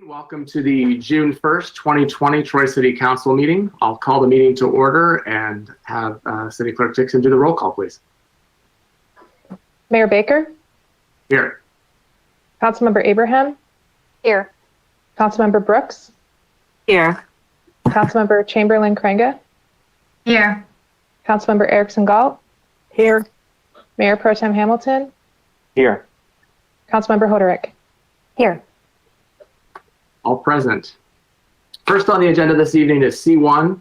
Welcome to the June 1st, 2020 Troy City Council meeting. I'll call the meeting to order and have City Clerk Dixon do the roll call, please. Mayor Baker? Here. Councilmember Abraham? Here. Councilmember Brooks? Here. Councilmember Chamberlain Krenga? Here. Councilmember Erickson Galt? Here. Mayor Pro Tem Hamilton? Here. Councilmember Hoderick? Here. All present. First on the agenda this evening is C1,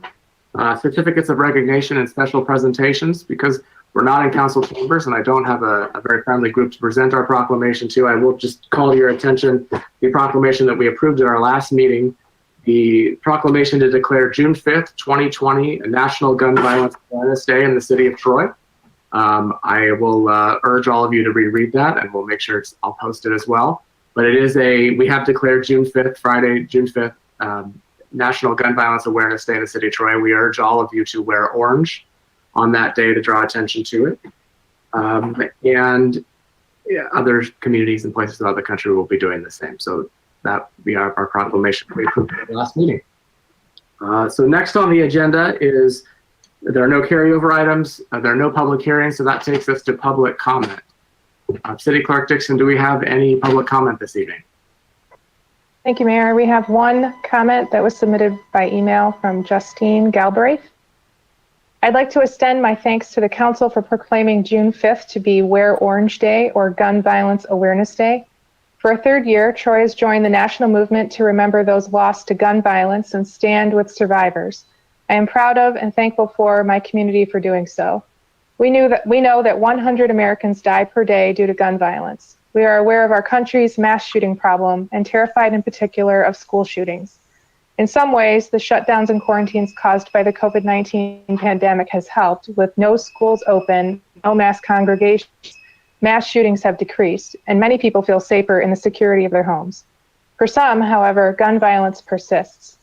certificates of recognition and special presentations. Because we're not in council chambers and I don't have a very friendly group to present our proclamation to, I will just call to your attention the proclamation that we approved at our last meeting, the proclamation to declare June 5th, 2020 a National Gun Violence Awareness Day in the city of Troy. I will urge all of you to reread that, and we'll make sure I'll post it as well. But it is we have declared June 5th, Friday, June 5th, National Gun Violence Awareness Day in the city of Troy. We urge all of you to wear orange on that day to draw attention to it. And other communities and places throughout the country will be doing the same. So that we are our proclamation we approved at the last meeting. So next on the agenda is, there are no carryover items, there are no public hearings, so that takes us to public comment. City Clerk Dixon, do we have any public comment this evening? Thank you, Mayor. We have one comment that was submitted by email from Justine Galbraith. I'd like to extend my thanks to the council for proclaiming June 5th to be Wear Orange Day, or Gun Violence Awareness Day. For a third year, Troy has joined the national movement to remember those lost to gun violence and stand with survivors. I am proud of and thankful for my community for doing so. We know that 100 Americans die per day due to gun violence. We are aware of our country's mass shooting problem and terrified in particular of school shootings. In some ways, the shutdowns and quarantines caused by the COVID-19 pandemic has helped. With no schools open, no mass congregations, mass shootings have decreased, and many people feel safer in the security of their homes. For some, however, gun violence persists.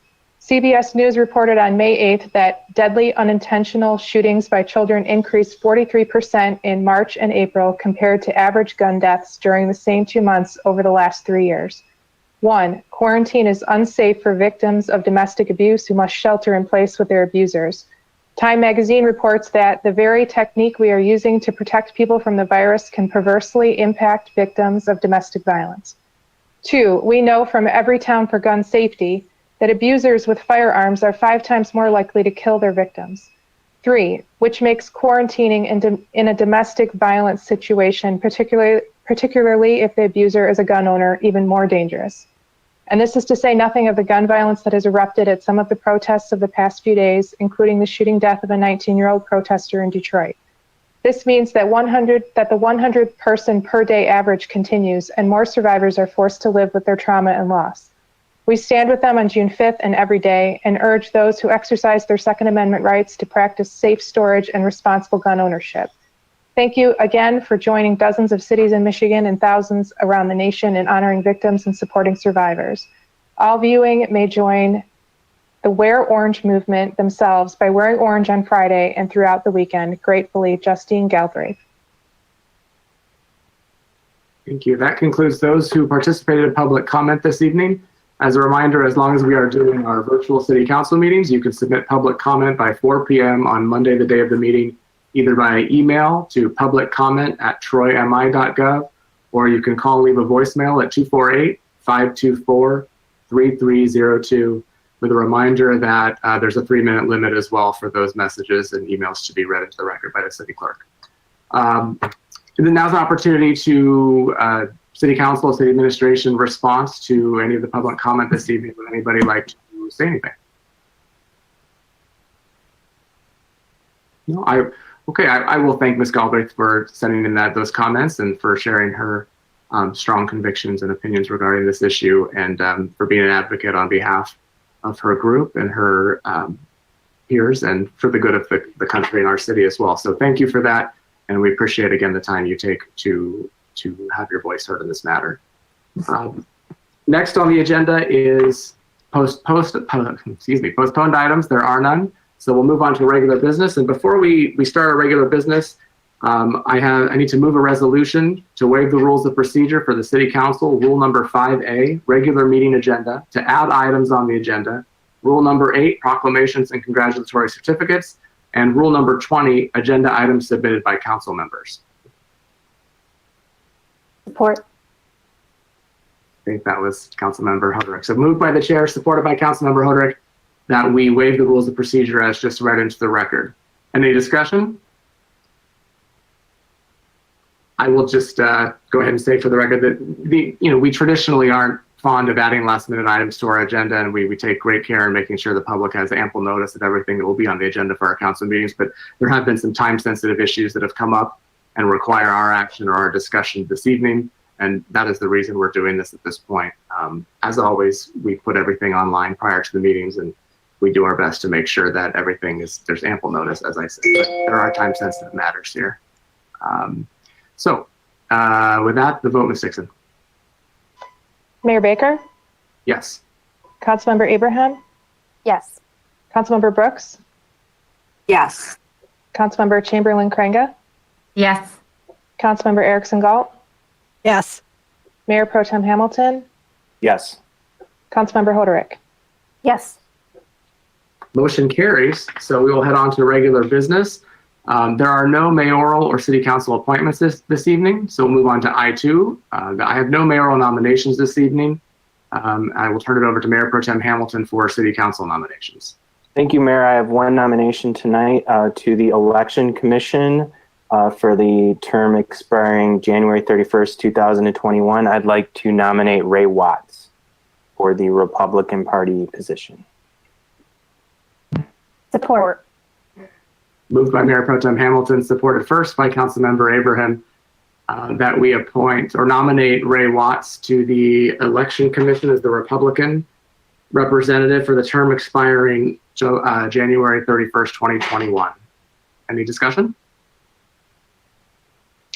CBS News reported on May 8th that deadly unintentional shootings by children increased 43% in March and April compared to average gun deaths during the same 2 months over the last 3 years. 1, quarantine is unsafe for victims of domestic abuse who must shelter in place with their abusers. Time magazine reports that the very technique we are using to protect people from the virus can perversely impact victims of domestic violence. 2, we know from Everytown for Gun Safety that abusers with firearms are 5 times more likely to kill their victims. 3, which makes quarantining in a domestic violence situation, particularly if the abuser is a gun owner, even more dangerous. And this is to say nothing of the gun violence that has erupted at some of the protests of the past few days, including the shooting death of a 19-year-old protester in Detroit. This means that the 100 person per day average continues, and more survivors are forced to live with their trauma and loss. We stand with them on June 5th and every day, and urge those who exercise their Second Amendment rights to practice safe storage and responsible gun ownership. Thank you again for joining dozens of cities in Michigan and thousands around the nation in honoring victims and supporting survivors. All viewing may join the Wear Orange movement themselves by wearing orange on Friday and throughout the weekend. Gratefully, Justine Galbraith. Thank you. That concludes those who participated in public comment this evening. As a reminder, as long as we are doing our virtual city council meetings, you can submit public comment by 4 p.m. on Monday, the day of the meeting, either by email to publiccomment@troymi.gov, or you can call and leave a voicemail at 248-524-3302 with a reminder that there's a 3-minute limit as well for those messages and emails to be read into the record by the city clerk. And then now's an opportunity to City Council, City Administration response to any of the public comment this evening. Would anybody like to say anything? No, I will thank Ms. Galbraith for sending in those comments and for sharing her strong convictions and opinions regarding this issue, and for being an advocate on behalf of her group and her peers and for the good of the country and our city as well. So thank you for that, and we appreciate again the time you take to have your voice heard in this matter. Next on the agenda is postponed items. There are none. So we'll move on to regular business. And before we start our regular business, I need to move a resolution to waive the rules of procedure for the City Council, Rule number 5A, regular meeting agenda, to add items on the agenda, Rule number 8, proclamations and congratulatory certificates, and Rule number 20, agenda items submitted by council members. Support. I think that was Councilmember Hoderick. So moved by the chair, supported by Councilmember Hoderick, that we waive the rules of procedure as just read into the record. Any discussion? I will just go ahead and say for the record that we traditionally aren't fond of adding last minute items to our agenda, and we take great care in making sure the public has ample notice of everything that will be on the agenda for our council meetings. But there have been some time sensitive issues that have come up and require our action or our discussion this evening. And that is the reason we're doing this at this point. As always, we put everything online prior to the meetings, and we do our best to make sure that there's ample notice, as I said. But there are time sensitive matters here. So with that, the vote, Ms. Dixon. Mayor Baker, Yes. Councilmember Abraham, Yes. Councilmember Brooks, Yes. Councilmember Chamberlain Krenga, Yes. Councilmember Erickson Galt, Yes. Mayor Pro Tem Hamilton, Yes. Councilmember Hoderick. Yes. Motion carries. So we will head on to regular business. There are no mayoral or city council appointments this evening, so we'll move on to I2. I have no mayoral nominations this evening. I will turn it over to Mayor Pro Tem Hamilton for city council nominations. Thank you, Mayor. I have one nomination tonight to the Election Commission for the term expiring January 31st, 2021. I'd like to nominate Ray Watts for the Republican Party position. Support. Moved by Mayor Pro Tem Hamilton, supported first by Councilmember Abraham, that we appoint or nominate Ray Watts to the Election Commission as the Republican representative for the term expiring January 31st, 2021. Any discussion?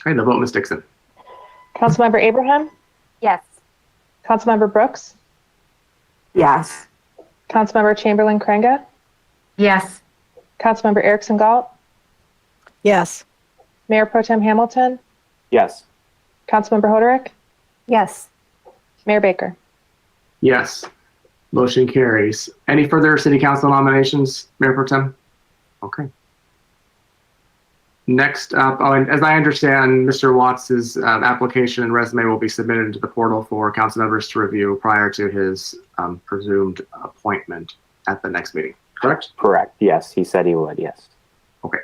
Okay, the vote, Ms. Dixon. Councilmember Abraham, Yes. Councilmember Brooks, Yes. Councilmember Chamberlain Krenga, Yes. Councilmember Erickson Galt, Yes. Mayor Pro Tem Hamilton, Yes. Councilmember Hoderick, Yes. Mayor Baker. Yes. Motion carries. Any further city council nominations, Mayor Pro Tem? Okay. Next up, and as I understand, Mr. Watts' application and resume will be submitted into the portal for council members to review prior to his presumed appointment at the next meeting, correct? Correct. Yes, he said he would. Yes. Okay.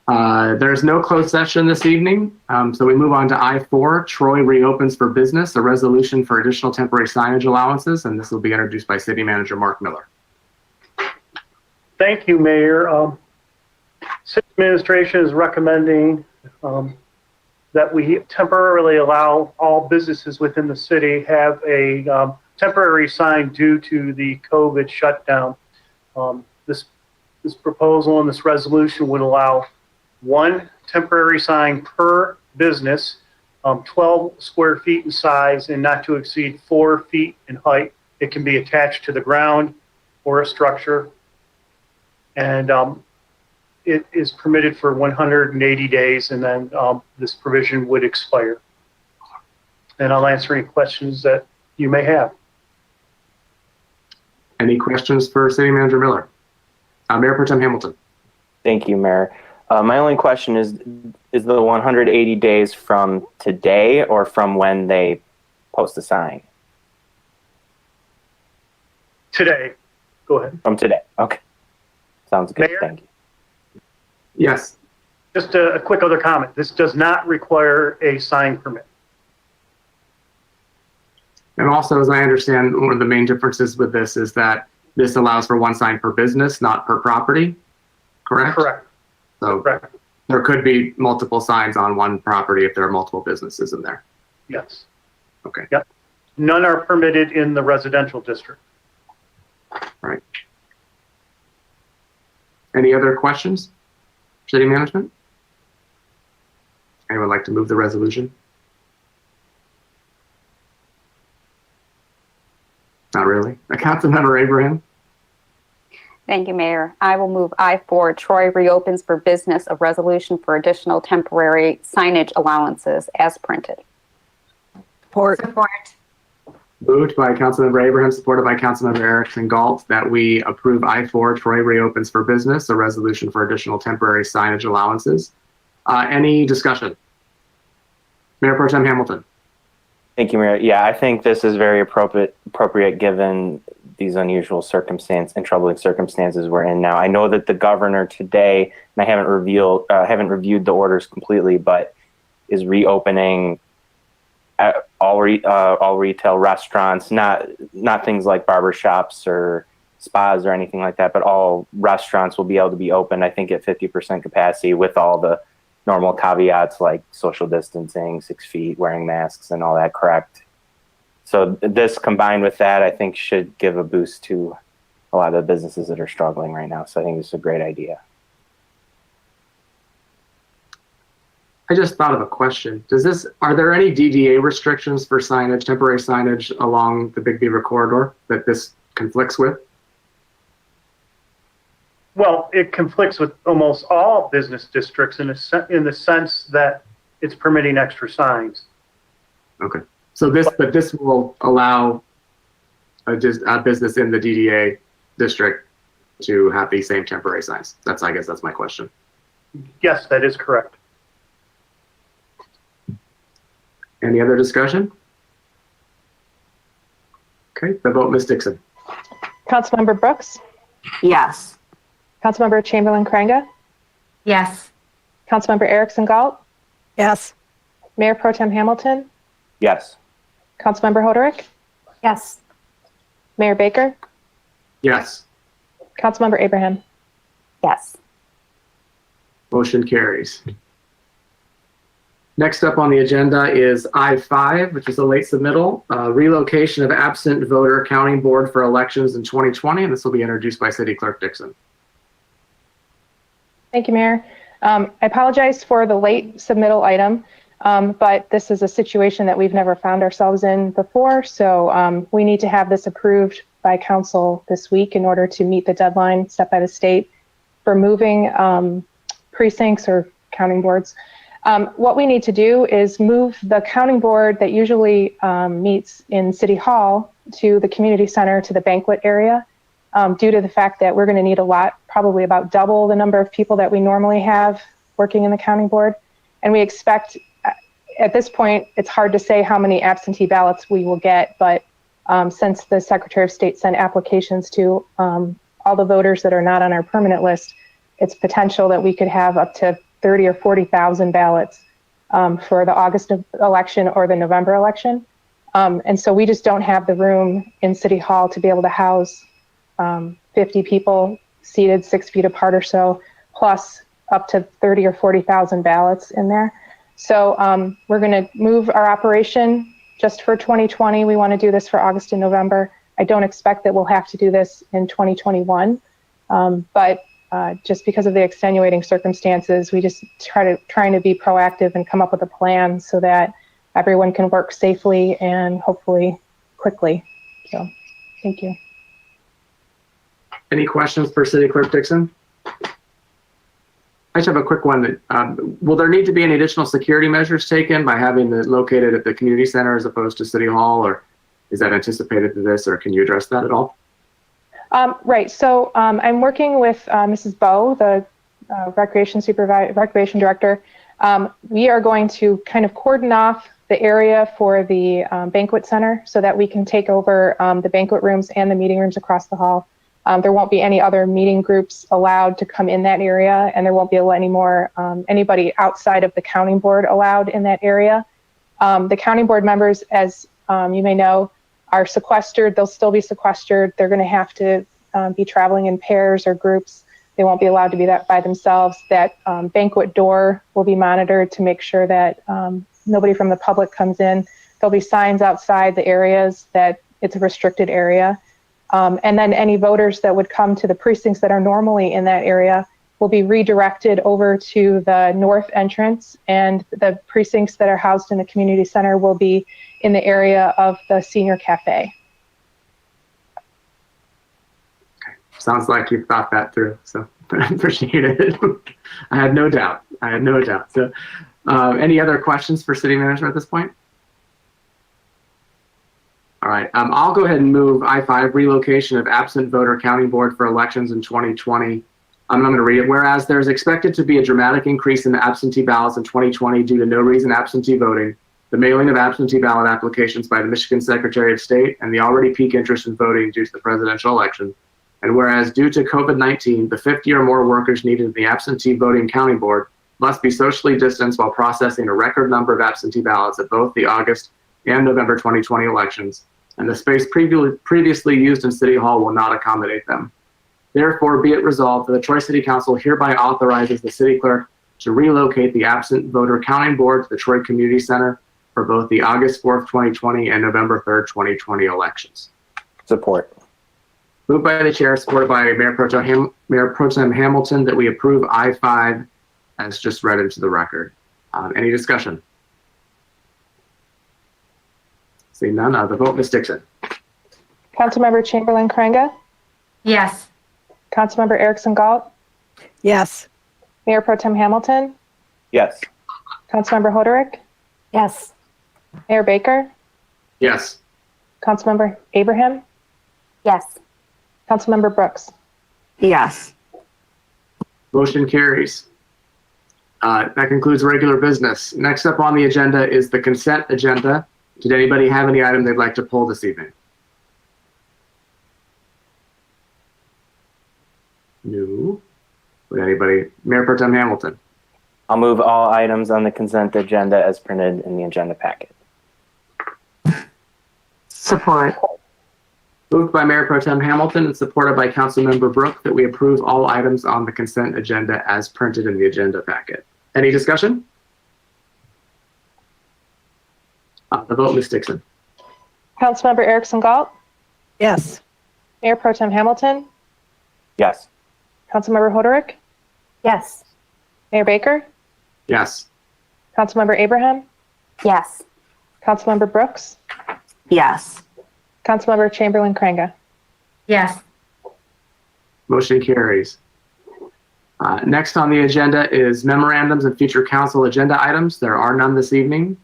There's no closed session this evening, so we move on to I4. Troy reopens for business, a resolution for additional temporary signage allowances, and this will be introduced by City Manager Mark Miller. Thank you, Mayor. City administration is recommending that we temporarily allow all businesses within the city have a temporary sign due to the COVID shutdown. This proposal and this resolution would allow one temporary sign per business, 12 square feet in size and not to exceed 4 feet in height. It can be attached to the ground or a structure. And it is permitted for 180 days, and then this provision would expire. And I'll answer any questions that you may have. Any questions for City Manager Miller? Mayor Pro Tem Hamilton. Thank you, Mayor. My only question is the 180 days from today or from when they post a sign? Today, go ahead. From today. Okay. Sounds good. Mayor? Thank you. Yes. Just a quick other comment. This does not require a sign permit. And also, as I understand, one of the main differences with this is that this allows for one sign per business, not per property, correct? Correct. So Correct. there could be multiple signs on one property if there are multiple businesses in there. Yes. Okay. Yep. None are permitted in the residential district. Right. Any other questions? City management? Anyone like to move the resolution? Not really. Councilmember Abraham? Thank you, Mayor. I will move I4, Troy reopens for business, a resolution for additional temporary signage allowances as printed. Support. Moved by Councilmember Abraham, supported by Councilmember Erickson Galt, that we approve I4, Troy reopens for business, a resolution for additional temporary signage allowances. Any discussion? Mayor Pro Tem Hamilton. Thank you, Mayor. Yeah, I think this is very appropriate given these unusual circumstances and troubling circumstances we're in now. I know that the governor today, and I haven't reviewed the orders completely, but is reopening all retail restaurants, not things like barbershops or spas or anything like that, but all restaurants will be able to be open, I think, at 50% capacity with all the normal caveats like social distancing, 6 feet, wearing masks, and all that, correct? So this combined with that, I think, should give a boost to a lot of the businesses that are struggling right now. So I think it's a great idea. I just thought of a question. Are there any DDA restrictions for signage, temporary signage along the Big Beaver corridor that this conflicts with? Well, it conflicts with almost all business districts in the sense that it's permitting extra signs. Okay. So this will allow a business in the DDA district to have these same temporary signs. I guess that's my question. Yes, that is correct. Any other discussion? Okay, the vote, Ms. Dixon. Councilmember Brooks, Yes. Councilmember Chamberlain-Crainga, Yes. Councilmember Erickson Galt, Yes. Mayor Pro Tem Hamilton, Yes. Councilmember Hoderick, Yes. Mayor Baker, Yes, Councilmember Abraham. Yes. motion carries. Next up on the agenda is I5, which is a late submittal, relocation of absent voter counting board for elections in 2020, and this will be introduced by City Clerk Dixon. Thank you, Mayor. I apologize for the late submittal item, but this is a situation that we've never found ourselves in before, so we need to have this approved by council this week in order to meet the deadline set by the state for moving precincts or counting boards. What we need to do is move the counting board that usually meets in City Hall to the community center to the banquet area due to the fact that we're going to need probably about double the number of people that we normally have working in the counting board. And we expect, at this point, it's hard to say how many absentee ballots we will get, but since the Secretary of State sent applications to all the voters that are not on our permanent list, it's potential that we could have up to 30 or 40,000 ballots for the August election or the November election. And so we just don't have the room in City Hall to be able to house 50 people seated 6 feet apart or so, plus up to 30 or 40,000 ballots in there. So we're going to move our operation just for 2020. We want to do this for August and November. I don't expect that we'll have to do this in 2021, but just because of the extenuating circumstances, we just trying to be proactive and come up with a plan so that everyone can work safely and hopefully quickly. So, thank you. Any questions for City Clerk Dixon? I just have a quick one. Will there need to be any additional security measures taken by having it located at the community center as opposed to City Hall, or is that anticipated to this, or can you address that at all? Right. So I'm working with Mrs. Bowe, the recreation director. We are going to kind of cordon off the area for the banquet center so that we can take over the banquet rooms and the meeting rooms across the hall. There won't be any other meeting groups allowed to come in that area, and there won't be any more anybody outside of the counting board allowed in that area. The counting board members, as you may know, are sequestered. They'll still be sequestered. They're going to have to be traveling in pairs or groups. They won't be allowed to be that by themselves. That banquet door will be monitored to make sure that nobody from the public comes in. There'll be signs outside the areas that it's a restricted area. And then any voters that would come to the precincts that are normally in that area will be redirected over to the north entrance, and the precincts that are housed in the community center will be in the area of the senior cafe. Sounds like you've thought that through, so I appreciate it. I had no doubt. So any other questions for city manager at this point? All right, I'll go ahead and move I-5, relocation of absent voter counting board for elections in 2020. I'm going to read it. Whereas there's expected to be a dramatic increase in the absentee ballots in 2020 due to no reason absentee voting, the mailing of absentee ballot applications by the Michigan Secretary of State, and the already peak interest in voting due to the presidential election. And whereas due to COVID-19, the 50 or more workers needed in the absentee voting counting board must be socially distanced while processing a record number of absentee ballots at both the August and November 2020 elections, and the space previously used in City Hall will not accommodate them. Therefore, be it resolved that the Troy City Council hereby authorizes the city clerk to relocate the absent voter counting board to the Troy Community Center for both the August 4th, 2020 and November 3rd, 2020 elections. Support. Moved by the chair, supported by Mayor Pro Tem Hamilton, that we approve I-5 as just read into the record. Any discussion? Seeing none, the vote, Ms. Dixon. Councilmember Chamberlain Craig, Yes. Councilmember Erickson Galt, Yes. Mayor Pro Tem Hamilton, Yes. Councilmember Hoderick, Yes. Mayor Baker, Yes. Councilmember Abraham, Yes. Councilmember Brooks. Yes. Motion carries. That concludes regular business. Next up on the agenda is the consent agenda. Did anybody have any item they'd like to pull this evening? No. Would anybody? Mayor Pro Tem Hamilton. I'll move all items on the consent agenda as printed in the agenda packet. Support. Moved by Mayor Pro Tem Hamilton and supported by Councilmember Brooke that we approve all items on the consent agenda as printed in the agenda packet. Any discussion? The vote, Ms. Dixon. Councilmember Erickson Galt, Yes. Mayor Pro Tem Hamilton, Yes. Councilmember Hoderick, Yes. Mayor Baker, Yes. Councilmember Abraham, Yes. Councilmember Brooks, Yes. Councilmember Chamberlain Craig. Yes. Motion carries. Next on the agenda is memorandums and future council agenda items. There are none this evening.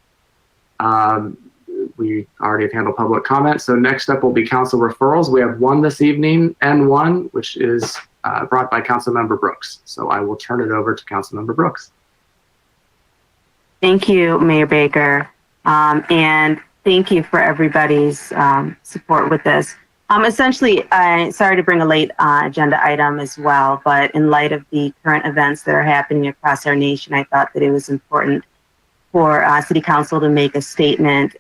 We already have handled public comment. So next up will be council referrals. We have one this evening and one which is brought by Councilmember Brooks. So I will turn it over to Councilmember Brooks. Thank you, Mayor Baker. And thank you for everybody's support with this. Essentially, sorry to bring a late agenda item as well, but in light of the current events that are happening across our nation, I thought that it was important for City Council to make a statement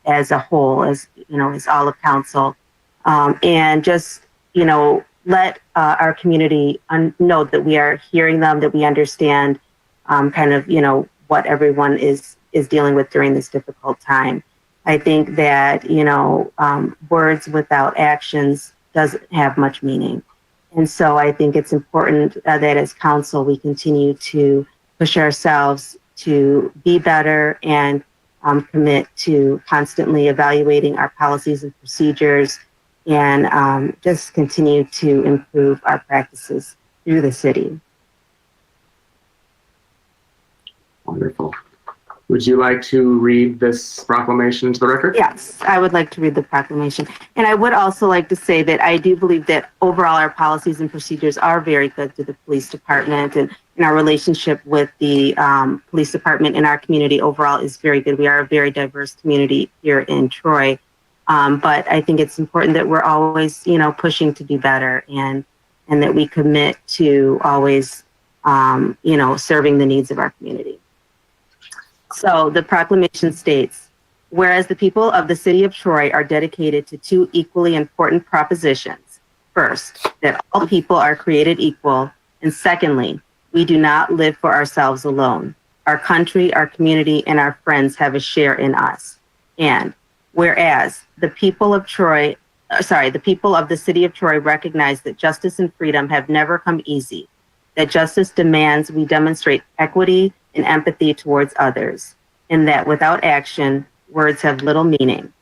as a whole, as you know, as all of council, and just let our community know that we are hearing them, that we understand kind of what everyone is dealing with during this difficult time. I think that words without actions doesn't have much meaning, and so I think it's important that as council we continue to push ourselves to be better and commit to constantly evaluating our policies and procedures and just continue to improve our practices through the city. Wonderful. Would you like to read this proclamation into the record? Yes, I would like to read the proclamation. And I would also like to say that I do believe that overall our policies and procedures are very good to the police department, and our relationship with the police department in our community overall is very good. We are a very diverse community here in Troy. But I think it's important that we're always, pushing to do better and that we commit to always, serving the needs of our community. So the proclamation states, whereas the people of the city of Troy are dedicated to two equally important propositions. First, that all people are created equal. And secondly, we do not live for ourselves alone. Our country, our community, and our friends have a share in us. And whereas the people of the city of Troy recognize that justice and freedom have never come easy, that justice demands we demonstrate equity and empathy towards others, and that without action, words have little meaning.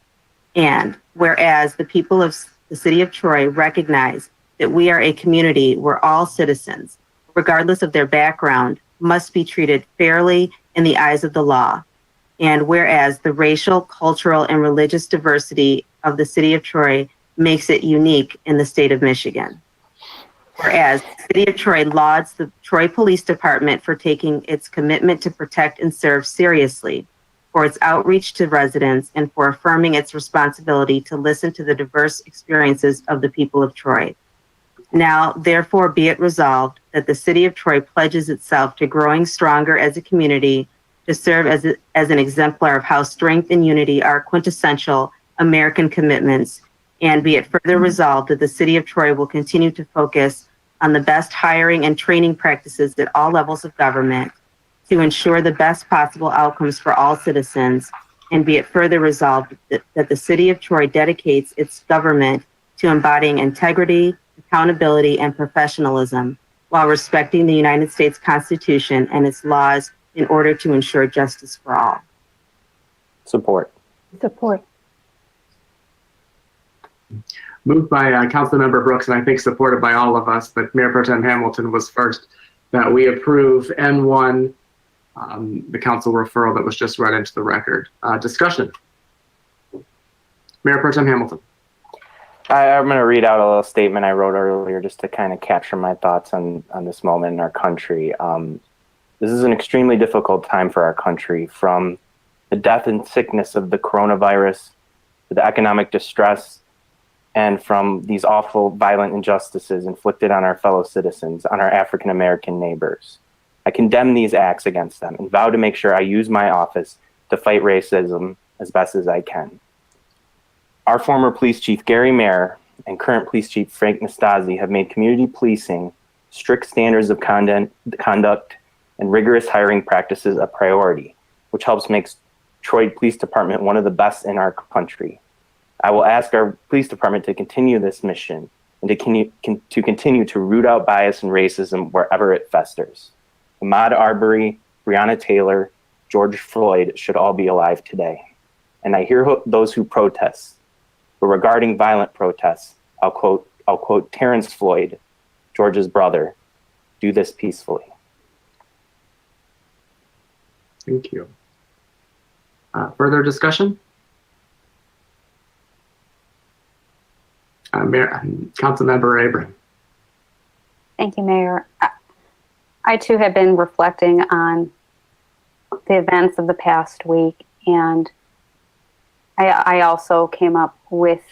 And whereas the people of the city of Troy recognize that we are a community where all citizens, regardless of their background, must be treated fairly in the eyes of the law. And whereas the racial, cultural, and religious diversity of the city of Troy makes it unique in the state of Michigan. Whereas the city of Troy lauds the Troy Police Department for taking its commitment to protect and serve seriously, for its outreach to residents, and for affirming its responsibility to listen to the diverse experiences of the people of Troy. Now, therefore, be it resolved that the city of Troy pledges itself to growing stronger as a community, to serve as an exemplar of how strength and unity are quintessential American commitments, and be it further resolved that the city of Troy will continue to focus on the best hiring and training practices at all levels of government to ensure the best possible outcomes for all citizens, and be it further resolved that the city of Troy dedicates its government to embodying integrity, accountability, and professionalism while respecting the United States Constitution and its laws in order to ensure justice for all. Support. Support. Moved by Councilmember Brooks, and I think supported by all of us, but Mayor Pro Tem Hamilton was first, that we approve N1, the council referral that was just read into the record. Discussion. Mayor Pro Tem Hamilton. I'm going to read out a little statement I wrote earlier just to kind of capture my thoughts on this moment in our country. This is an extremely difficult time for our country, from the death and sickness of the coronavirus to the economic distress, and from these awful violent injustices inflicted on our fellow citizens, on our African American neighbors. I condemn these acts against them and vow to make sure I use my office to fight racism as best as I can. Our former police chief, Gary Mayer, and current police chief, Frank Nastasi, have made community policing, strict standards of conduct, and rigorous hiring practices a priority, which helps make Troy Police Department one of the best in our country. I will ask our police department to continue this mission and to continue to root out bias and racism wherever it festers. Ahmaud Arbery, Breonna Taylor, George Floyd should all be alive today. And I hear those who protest. But regarding violent protests, I'll quote Terrence Floyd, George's brother, do this peacefully. Thank you. Further discussion? Councilmember Abraham. Thank you, Mayor. I too have been reflecting on the events of the past week, and I also came up with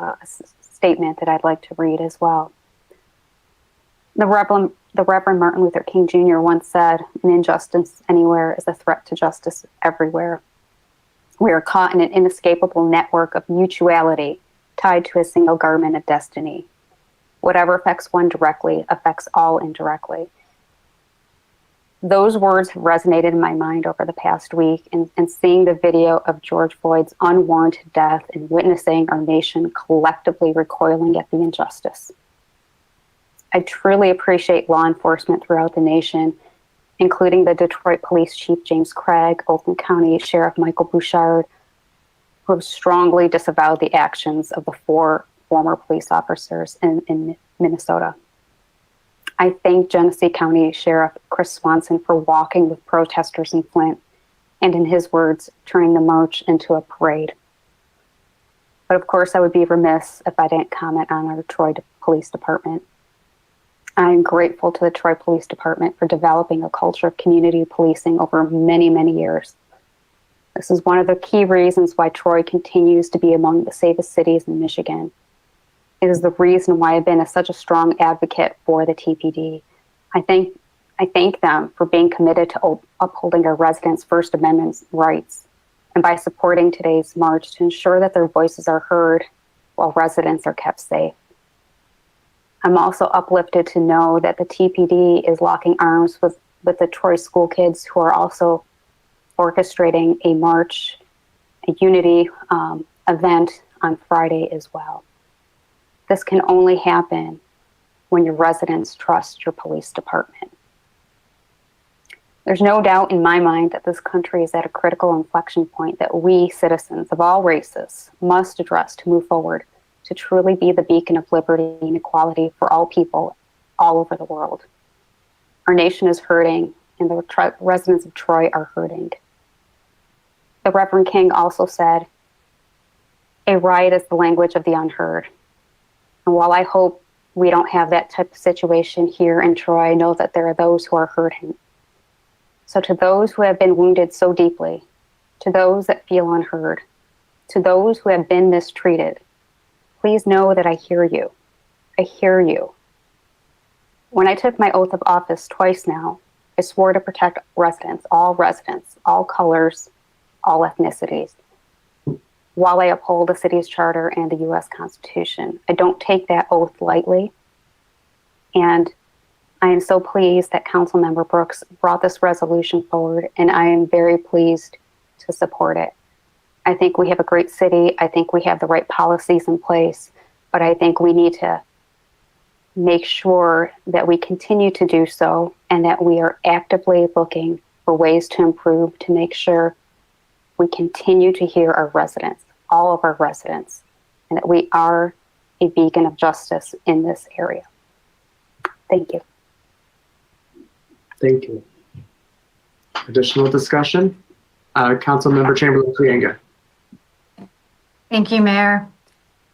a statement that I'd like to read as well. The Reverend Martin Luther King Jr. once said, "An injustice anywhere is a threat to justice everywhere." We are caught in an inescapable network of mutuality tied to a single garment of destiny. Whatever affects one directly affects all indirectly. Those words have resonated in my mind over the past week, and seeing the video of George Floyd's unwarranted death and witnessing our nation collectively recoiling at the injustice. I truly appreciate law enforcement throughout the nation, including the Detroit Police Chief James Craig, Oakland County Sheriff Michael Bouchard, who have strongly disavowed the actions of the 4 former police officers in Minnesota. I thank Genesee County Sheriff Chris Swanson for walking with protesters in Flint and, in his words, turning the march into a parade. But of course, I would be remiss if I didn't comment on our Troy Police Department. I am grateful to the Troy Police Department for developing a culture of community policing over many, many years. This is one of the key reasons why Troy continues to be among the safest cities in Michigan. It is the reason why I've been such a strong advocate for the TPD. I thank them for being committed to upholding our residents' First Amendment rights, and by supporting today's march to ensure that their voices are heard while residents are kept safe. I'm also uplifted to know that the TPD is locking arms with the Troy school kids, who are also orchestrating a march, a unity event on Friday as well. This can only happen when your residents trust your police department. There's no doubt in my mind that this country is at a critical inflection point that we, citizens of all races, must address to move forward to truly be the beacon of liberty and equality for all people all over the world. Our nation is hurting, and the residents of Troy are hurting. The Reverend King also said, "A riot is the language of the unheard." And while I hope we don't have that type of situation here in Troy, I know that there are those who are hurting. So to those who have been wounded so deeply, to those that feel unheard, to those who have been mistreated, please know that I hear you. I hear you. When I took my oath of office twice now, I swore to protect residents, all colors, all ethnicities, while I uphold the city's charter and the U.S. Constitution. I don't take that oath lightly. And I am so pleased that Councilmember Brooks brought this resolution forward, and I am very pleased to support it. I think we have a great city. I think we have the right policies in place, but I think we need to make sure that we continue to do so and that we are actively looking for ways to improve to make sure we continue to hear our residents, all of our residents, and that we are a beacon of justice in this area. Thank you. Thank you. Additional discussion? Councilmember Chamberlain-Cleanga. Thank you, Mayor.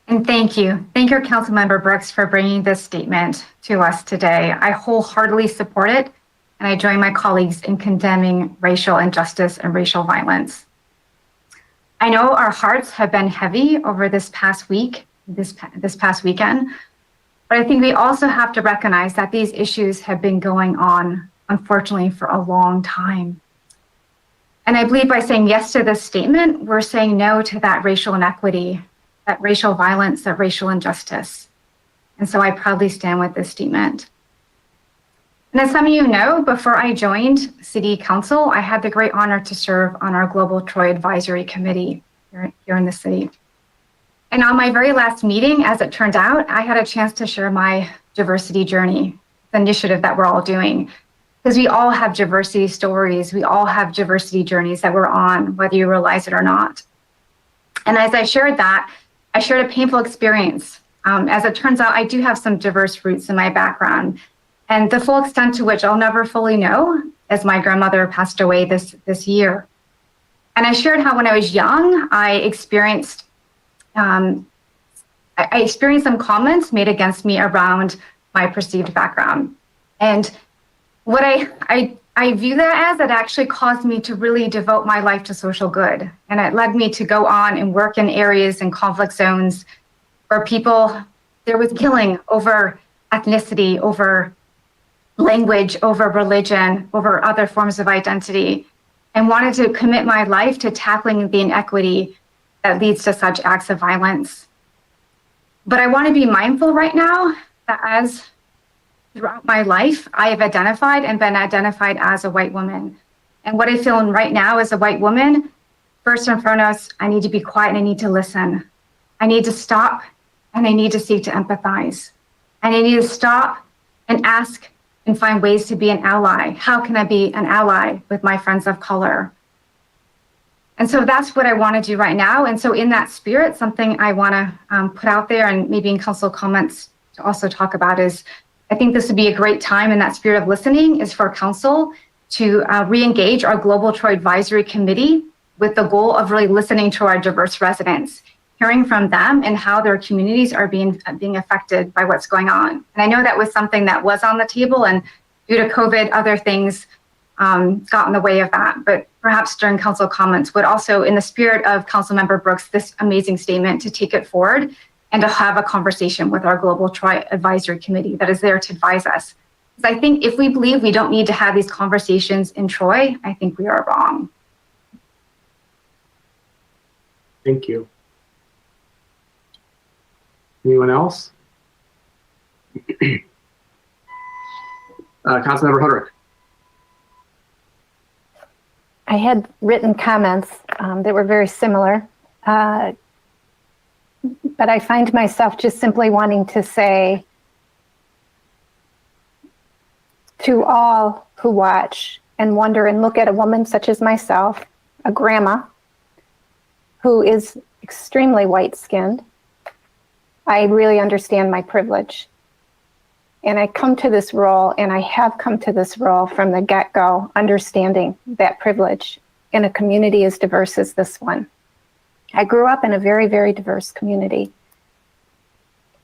And thank you. Thank you, Councilmember Brooks, for bringing this statement to us today. I wholeheartedly support it, and I join my colleagues in condemning racial injustice and racial violence. I know our hearts have been heavy over this past week, this past weekend, but I think we also have to recognize that these issues have been going on, unfortunately, for a long time. And I believe by saying yes to this statement, we're saying no to that racial inequity, that racial violence, that racial injustice. And so I proudly stand with this statement. And as some of you know, before I joined City Council, I had the great honor to serve on our Global Troy Advisory Committee here in the city. And on my very last meeting, as it turned out, I had a chance to share my diversity journey, the initiative that we're all doing. Because we all have diversity stories, we all have diversity journeys that we're on, whether you realize it or not. And as I shared that, I shared a painful experience. As it turns out, I do have some diverse roots in my background. And the full extent to which I'll never fully know, as my grandmother passed away this year. And I shared how when I was young, I experienced some comments made against me around my perceived background. And what I view that as, it actually caused me to really devote my life to social good. And it led me to go on and work in areas and conflict zones where there was killing over ethnicity, over language, over religion, over other forms of identity, and wanted to commit my life to tackling the inequity that leads to such acts of violence. But I want to be mindful right now that as throughout my life, I have identified and been identified as a white woman. And what I feel right now as a white woman, first and foremost, I need to be quiet and I need to listen. I need to stop and I need to seek to empathize. And I need to stop and ask and find ways to be an ally. How can I be an ally with my friends of color? And so that's what I want to do right now. And so in that spirit, something I want to put out there and maybe in council comments to also talk about is, I think this would be a great time in that spirit of listening is for council to re-engage our Global Troy Advisory Committee with the goal of really listening to our diverse residents, hearing from them and how their communities are being affected by what's going on. And I know that was something that was on the table, and due to COVID, other things got in the way of that. But perhaps during council comments would also, in the spirit of Councilmember Brooks, this amazing statement, to take it forward and to have a conversation with our Global Troy Advisory Committee that is there to advise us. Because I think if we believe we don't need to have these conversations in Troy, I think we are wrong. Thank you. Anyone else? Councilmember Hudrick. I had written comments that were very similar, but I find myself just simply wanting to say to all who watch and wonder and look at a woman such as myself, a grandma, who is extremely white-skinned, I really understand my privilege. And I come to this role, and I have come to this role from the get-go, understanding that privilege in a community as diverse as this one. I grew up in a very, very diverse community.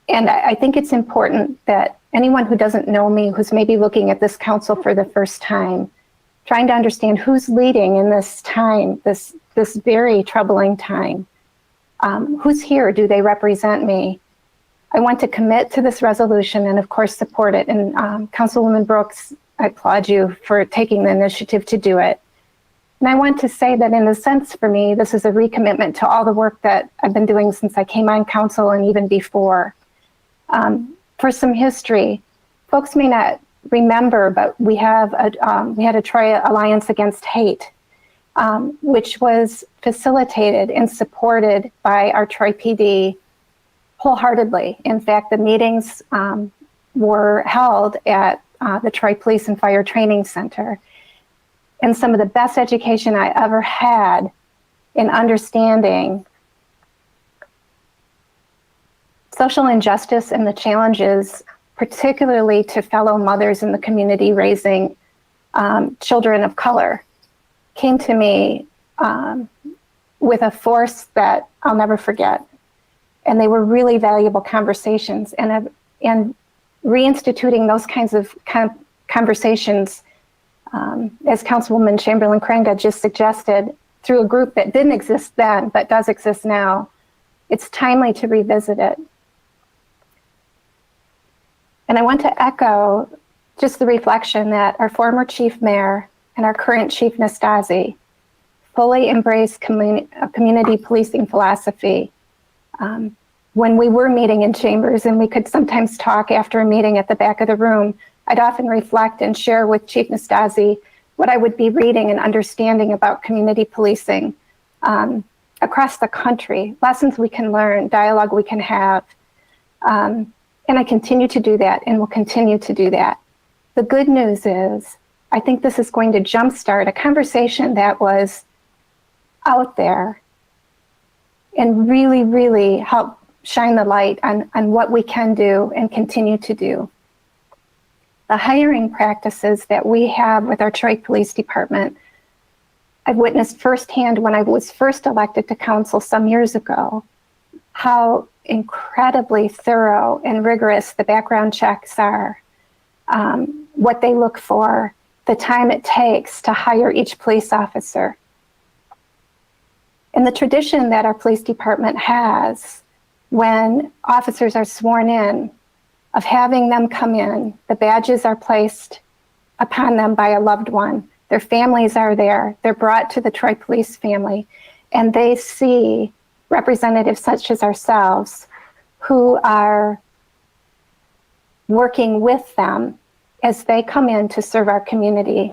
And I think it's important that anyone who doesn't know me, who's maybe looking at this council for the first time, trying to understand who's leading in this time, this very troubling time. Who's here? Do they represent me? I want to commit to this resolution and, of course, support it. And Councilwoman Brooks, I applaud you for taking the initiative to do it. And I want to say that in a sense for me, this is a recommitment to all the work that I've been doing since I came on council and even before. For some history, folks may not remember, but we had a Troy Alliance Against Hate, which was facilitated and supported by our Troy PD wholeheartedly. In fact, the meetings were held at the Troy Police and Fire Training Center. And some of the best education I ever had in understanding social injustice and the challenges, particularly to fellow mothers in the community raising children of color, came to me with a force that I'll never forget. And they were really valuable conversations. And reinstituting those kinds of conversations, as Councilwoman Chamberlain-Krenga just suggested, through a group that didn't exist then, but does exist now, it's timely to revisit it. And I want to echo just the reflection that our former chief mayor and our current chief Nastasi fully embraced community policing philosophy. When we were meeting in chambers and we could sometimes talk after a meeting at the back of the room, I'd often reflect and share with Chief Nastasi what I would be reading and understanding about community policing across the country, lessons we can learn, dialogue we can have. And I continue to do that and will continue to do that. The good news is, I think this is going to jumpstart a conversation that was out there and really, really help shine the light on what we can do and continue to do. The hiring practices that we have with our Troy Police Department, I've witnessed firsthand when I was first elected to council some years ago, how incredibly thorough and rigorous the background checks are, what they look for, the time it takes to hire each police officer. And the tradition that our police department has when officers are sworn in, of having them come in, the badges are placed upon them by a loved one, their families are there, they're brought to the Troy Police family, and they see representatives such as ourselves who are working with them as they come in to serve our community.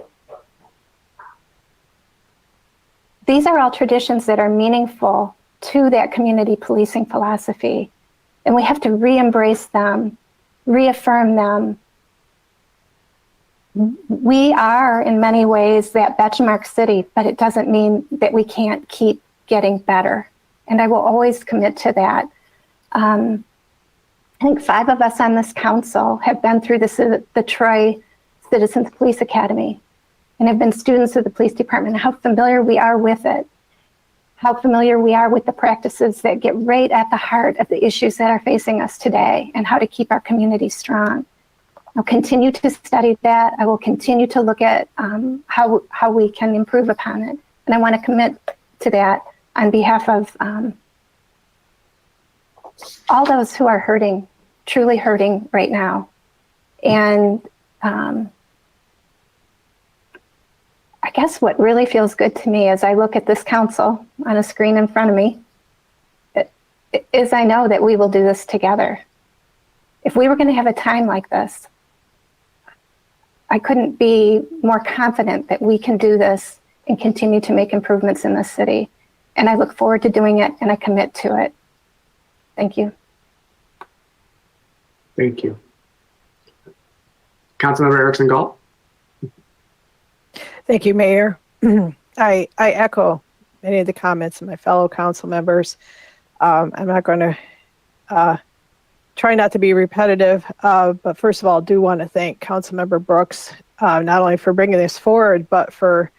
These are all traditions that are meaningful to that community policing philosophy, and we have to re-embrace them, reaffirm them. We are, in many ways, that benchmark city, but it doesn't mean that we can't keep getting better. And I will always commit to that. I think 5 of us on this council have been through the Troy Citizens Police Academy and have been students of the police department, how familiar we are with it, how familiar we are with the practices that get right at the heart of the issues that are facing us today and how to keep our community strong. I'll continue to study that. I will continue to look at how we can improve upon it. And I want to commit to that on behalf of all those who are hurting, truly hurting right now. And I guess what really feels good to me as I look at this council on a screen in front of me is I know that we will do this together. If we were going to have a time like this, I couldn't be more confident that we can do this and continue to make improvements in this city. And I look forward to doing it, and I commit to it. Thank you. Thank you. Councilmember Erickson Galt. Thank you, Mayor. I echo many of the comments of my fellow council members. I'm not going to try not to be repetitive, but first of all, do want to thank Councilmember Brooks, not only for bringing this forward, but for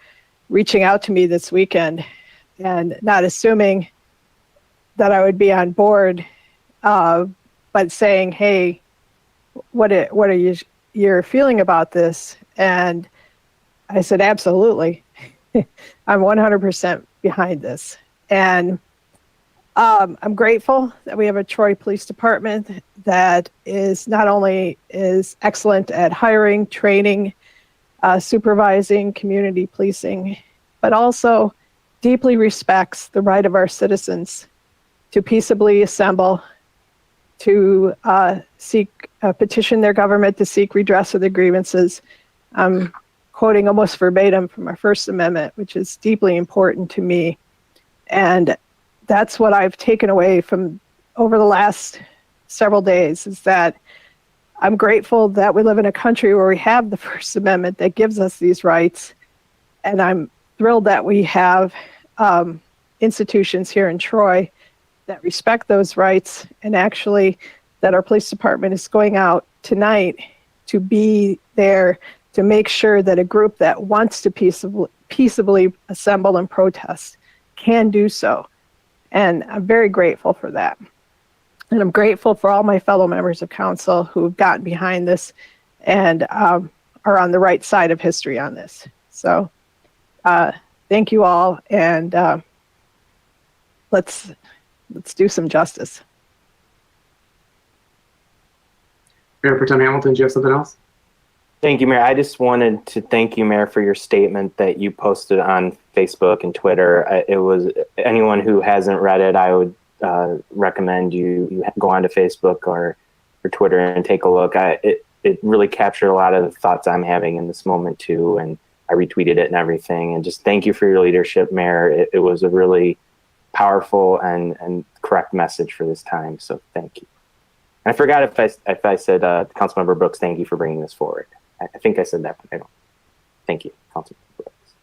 reaching out to me this weekend and not assuming that I would be on board, but saying, hey, what are your feeling about this? And I said, absolutely. I'm 100% behind this. And I'm grateful that we have a Troy Police Department that is not only is excellent at hiring, training, supervising, community policing, but also deeply respects the right of our citizens to peaceably assemble, to petition their government to seek redress of their grievances. I'm quoting almost verbatim from our First Amendment, which is deeply important to me. And that's what I've taken away from over the last several days, is that I'm grateful that we live in a country where we have the First Amendment that gives us these rights. And I'm thrilled that we have institutions here in Troy that respect those rights, and actually that our police department is going out tonight to be there to make sure that a group that wants to peaceably assemble and protest can do so. And I'm very grateful for that. And I'm grateful for all my fellow members of council who have gotten behind this and are on the right side of history on this. So thank you all, and let's do some justice. Mayor Pro Tem Hamilton, do you have something else? Thank you, Mayor. I just wanted to thank you, Mayor, for your statement that you posted on Facebook and Twitter. It was, anyone who hasn't read it, I would recommend you go onto Facebook or Twitter and take a look. It really captured a lot of the thoughts I'm having in this moment too, and I retweeted it and everything. And just thank you for your leadership, Mayor. It was a really powerful and correct message for this time. So thank you. And I forgot if I said, Councilmember Brooks, thank you for bringing this forward. I think I said that, but I don't. Thank you, Councilmember Brooks.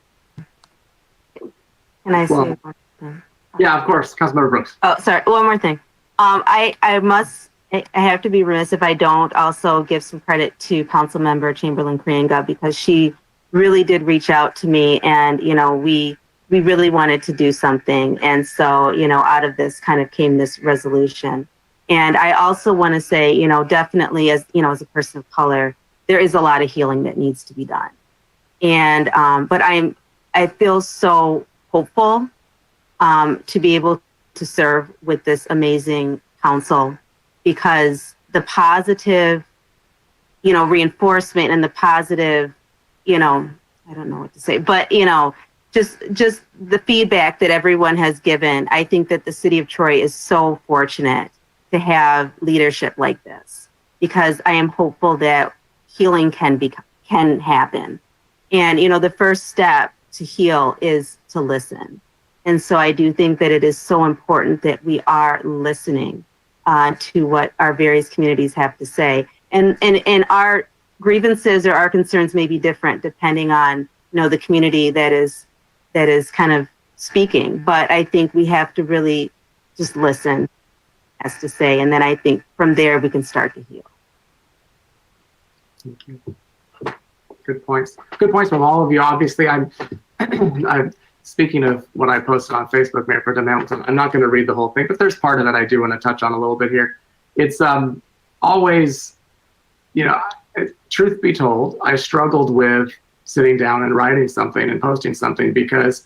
Can I say Well, one thing? Yeah, of course, Councilmember Brooks. Oh, sorry. One more thing. I have to be remiss if I don't also give some credit to Councilmember Chamberlain Krianga, because she really did reach out to me, and we really wanted to do something, and so out of this kind of came this resolution. And I also want to say, definitely as as a person of color, there is a lot of healing that needs to be done. And but I feel so hopeful to be able to serve with this amazing council, because the positive, reinforcement and the positive, I don't know what to say, but just the feedback that everyone has given. I think that the city of Troy is so fortunate to have leadership like this, because I am hopeful that healing can happen. And the first step to heal is to listen. And so I do think that it is so important that we are listening to what our various communities have to say. And our grievances or our concerns may be different depending on the community that is kind of speaking. But I think we have to really just listen, as to say, and then I think from there we can start to heal. Thank you. Good points. Good points from all of you. Obviously, I'm speaking of what I posted on Facebook, Mayor Pro Tem Hamilton, I'm not going to read the whole thing, but there's part of it I do want to touch on a little bit here. It's always, truth be told, I struggled with sitting down and writing something and posting something, because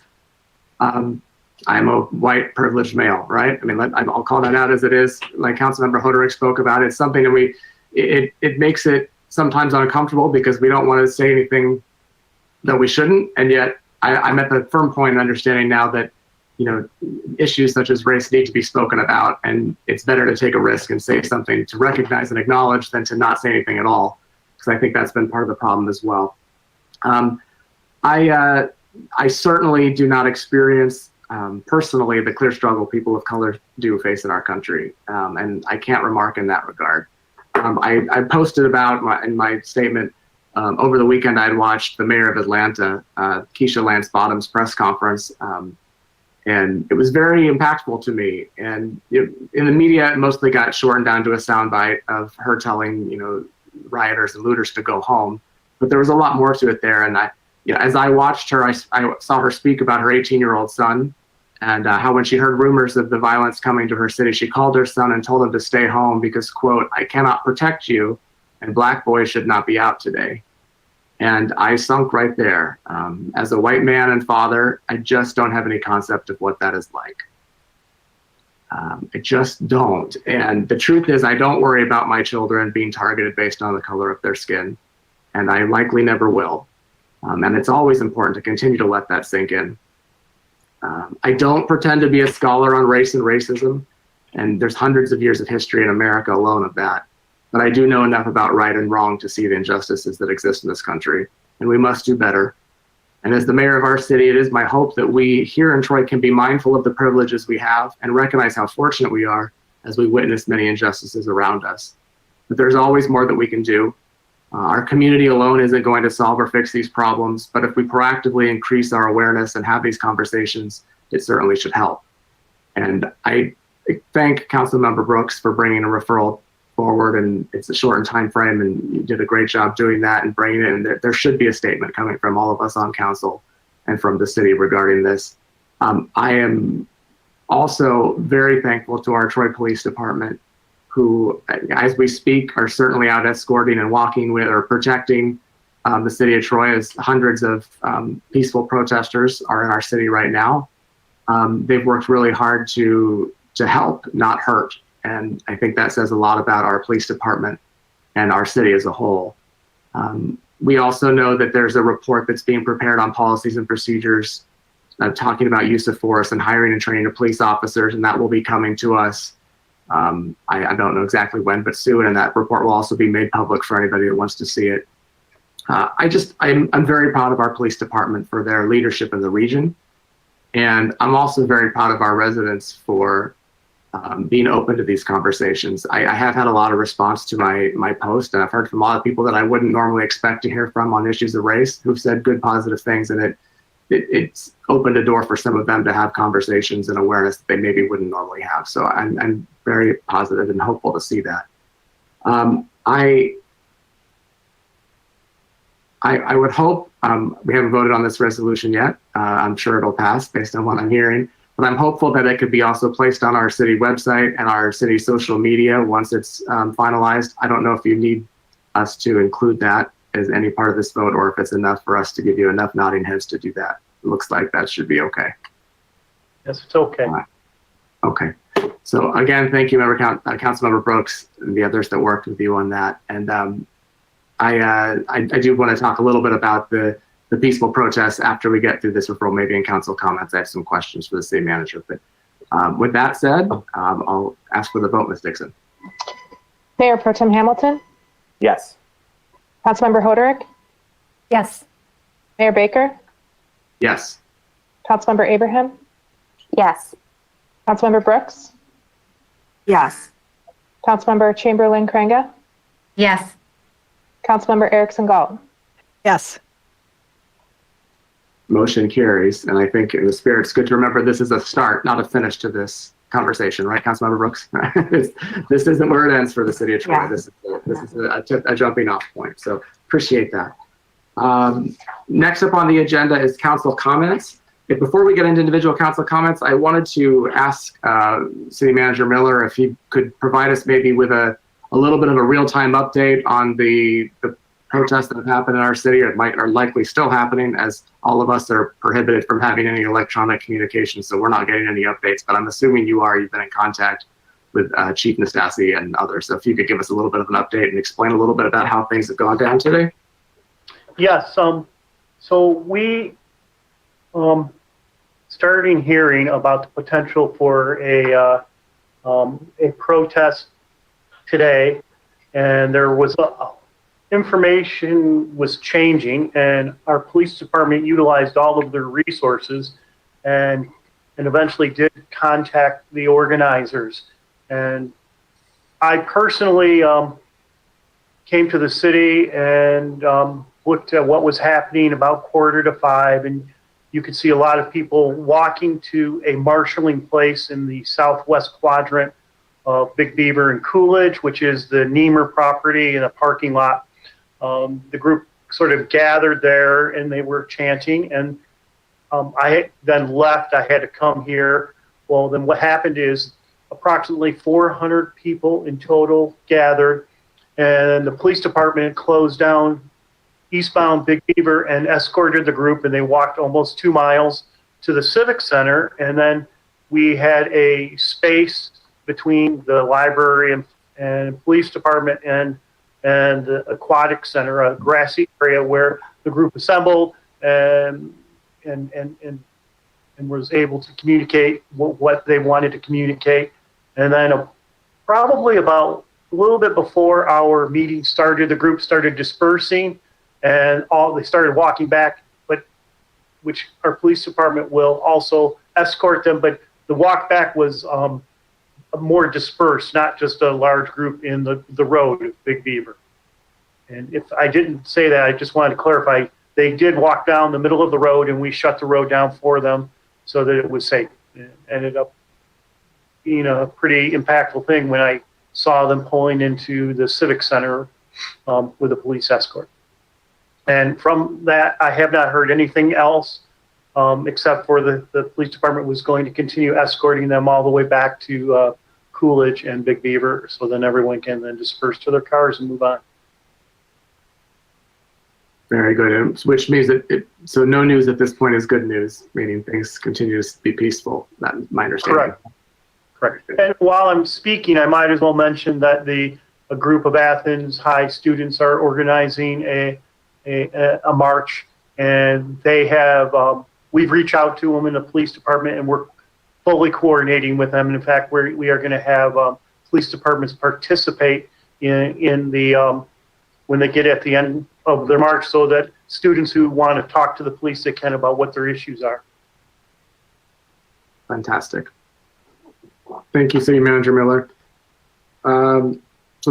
I'm a white privileged male, right? I mean, I'll call that out as it is. Like Councilmember Hoderick spoke about, it's something that it makes it sometimes uncomfortable, because we don't want to say anything that we shouldn't. And yet I'm at the firm point in understanding now that, issues such as race need to be spoken about, and it's better to take a risk and say something to recognize and acknowledge than to not say anything at all, because I think that's been part of the problem as well. I certainly do not experience personally the clear struggle people of color do face in our country, and I can't remark in that regard. I posted about in my statement over the weekend. I'd watched the mayor of Atlanta, Keisha Lance Bottoms' press conference, And it was very impactful to me. And in the media, it mostly got shortened down to a soundbite of her telling, rioters and looters to go home. But there was a lot more to it there. And as I watched her, I saw her speak about her 18-year-old son and how when she heard rumors of the violence coming to her city, she called her son and told him to stay home because, quote, "I cannot protect you and black boys should not be out today." And I sunk right there. As a white man and father, I just don't have any concept of what that is like. I just don't. And the truth is, I don't worry about my children being targeted based on the color of their skin. And I likely never will. And it's always important to continue to let that sink in. I don't pretend to be a scholar on race and racism. And there's hundreds of years of history in America alone of that. But I do know enough about right and wrong to see the injustices that exist in this country, and we must do better. And as the mayor of our city, it is my hope that we here in Troy can be mindful of the privileges we have and recognize how fortunate we are as we witness many injustices around us. But there's always more that we can do. Our community alone isn't going to solve or fix these problems, but if we proactively increase our awareness and have these conversations, it certainly should help. And I thank Councilmember Brooks for bringing a referral forward, and it's a shortened time frame, and you did a great job doing that and bringing it in. There should be a statement coming from all of us on council and from the city regarding this. I am also very thankful to our Troy Police Department, who, as we speak, are certainly out escorting and walking with or protecting the city of Troy, as hundreds of peaceful protesters are in our city right now. They've worked really hard to help, not hurt. And I think that says a lot about our police department and our city as a whole. We also know that there's a report that's being prepared on policies and procedures talking about use of force and hiring and training of police officers, and that will be coming to us. I don't know exactly when, but soon, and that report will also be made public for anybody that wants to see it. I'm very proud of our police department for their leadership in the region. And I'm also very proud of our residents for being open to these conversations. I have had a lot of response to my post, and I've heard from a lot of people that I wouldn't normally expect to hear from on issues of race who've said good, positive things, and it's opened a door for some of them to have conversations and awareness that they maybe wouldn't normally have. So I'm very positive and hopeful to see that. I would hope, we haven't voted on this resolution yet. I'm sure it'll pass based on what I'm hearing. But I'm hopeful that it could be also placed on our city website and our city social media once it's finalized. I don't know if you need us to include that as any part of this vote, or if it's enough for us to give you enough nodding heads to do that. It looks like that should be okay. Yes, it's okay. Okay. So again, thank you, Councilmember Brooks and the others that worked with you on that. And I do want to talk a little bit about the peaceful protests after we get through this referral, maybe in council comments. I have some questions for the city manager. But with that said, I'll ask for the vote, Ms. Dixon. Mayor Pro Tem Hamilton, Yes. Councilmember Hoderick, Yes. Mayor Baker, Yes. Councilmember Abraham, Yes. Councilmember Brooks, Yes. Councilmember Chamberlain Krenga, Yes. Councilmember Erickson Galt. Yes. Motion carries. And I think in the spirit, it's good to remember this is a start, not a finish to this conversation, right, Councilmember Brooks? This isn't where it ends for the city of Troy. Yeah. This is a jumping off point. So appreciate that. Next up on the agenda is council comments. Before we get into individual council comments, I wanted to ask City Manager Miller if he could provide us maybe with a little bit of a real-time update on the protests that have happened in our city, or are likely still happening, as all of us are prohibited from having any electronic communication, so we're not getting any updates, but I'm assuming you've been in contact with Chief Nastasi and others. So if you could give us a little bit of an update and explain a little bit about how things have gone down today. Yes, so we starting hearing about the potential for a protest today, and there was information was changing, and our police department utilized all of their resources and eventually did contact the organizers. And I personally came to the city and looked at what was happening about 4:45, and you could see a lot of people walking to a marshalling place in the southwest quadrant of Big Beaver and Coolidge, which is the Niemer property in a parking lot. The group sort of gathered there and they were chanting, and I then left. I had to come here. Well, then what happened is approximately 400 people in total gathered, and the police department closed down eastbound Big Beaver and escorted the group, and they walked almost 2 miles to the Civic Center. And then we had a space between the library and police department and the aquatic center, a grassy area where the group assembled and was able to communicate what they wanted to communicate. And then probably about a little bit before our meeting started, the group started dispersing, and they started walking back, which our police department will also escort them. But the walk back was more dispersed, not just a large group in the road of Big Beaver. And if I didn't say that, I just wanted to clarify, they did walk down the middle of the road, and we shut the road down for them so that it was safe. It ended up being a pretty impactful thing when I saw them pulling into the Civic Center with a police escort. And from that, I have not heard anything else except for the police department was going to continue escorting them all the way back to Coolidge and Big Beaver, so then everyone can then disperse to their cars and move on. Very good. Which means that so no news at this point is good news, meaning things continue to be peaceful. That's my understanding. Correct. And while I'm speaking, I might as well mention that a group of Athens High students are organizing a march, and they have we've reached out to them in the police department, and we're fully coordinating with them. And in fact, we are going to have police departments participate in the when they get at the end of their march, so that students who want to talk to the police, they can, about what their issues are. Fantastic. Thank you, City Manager Miller. So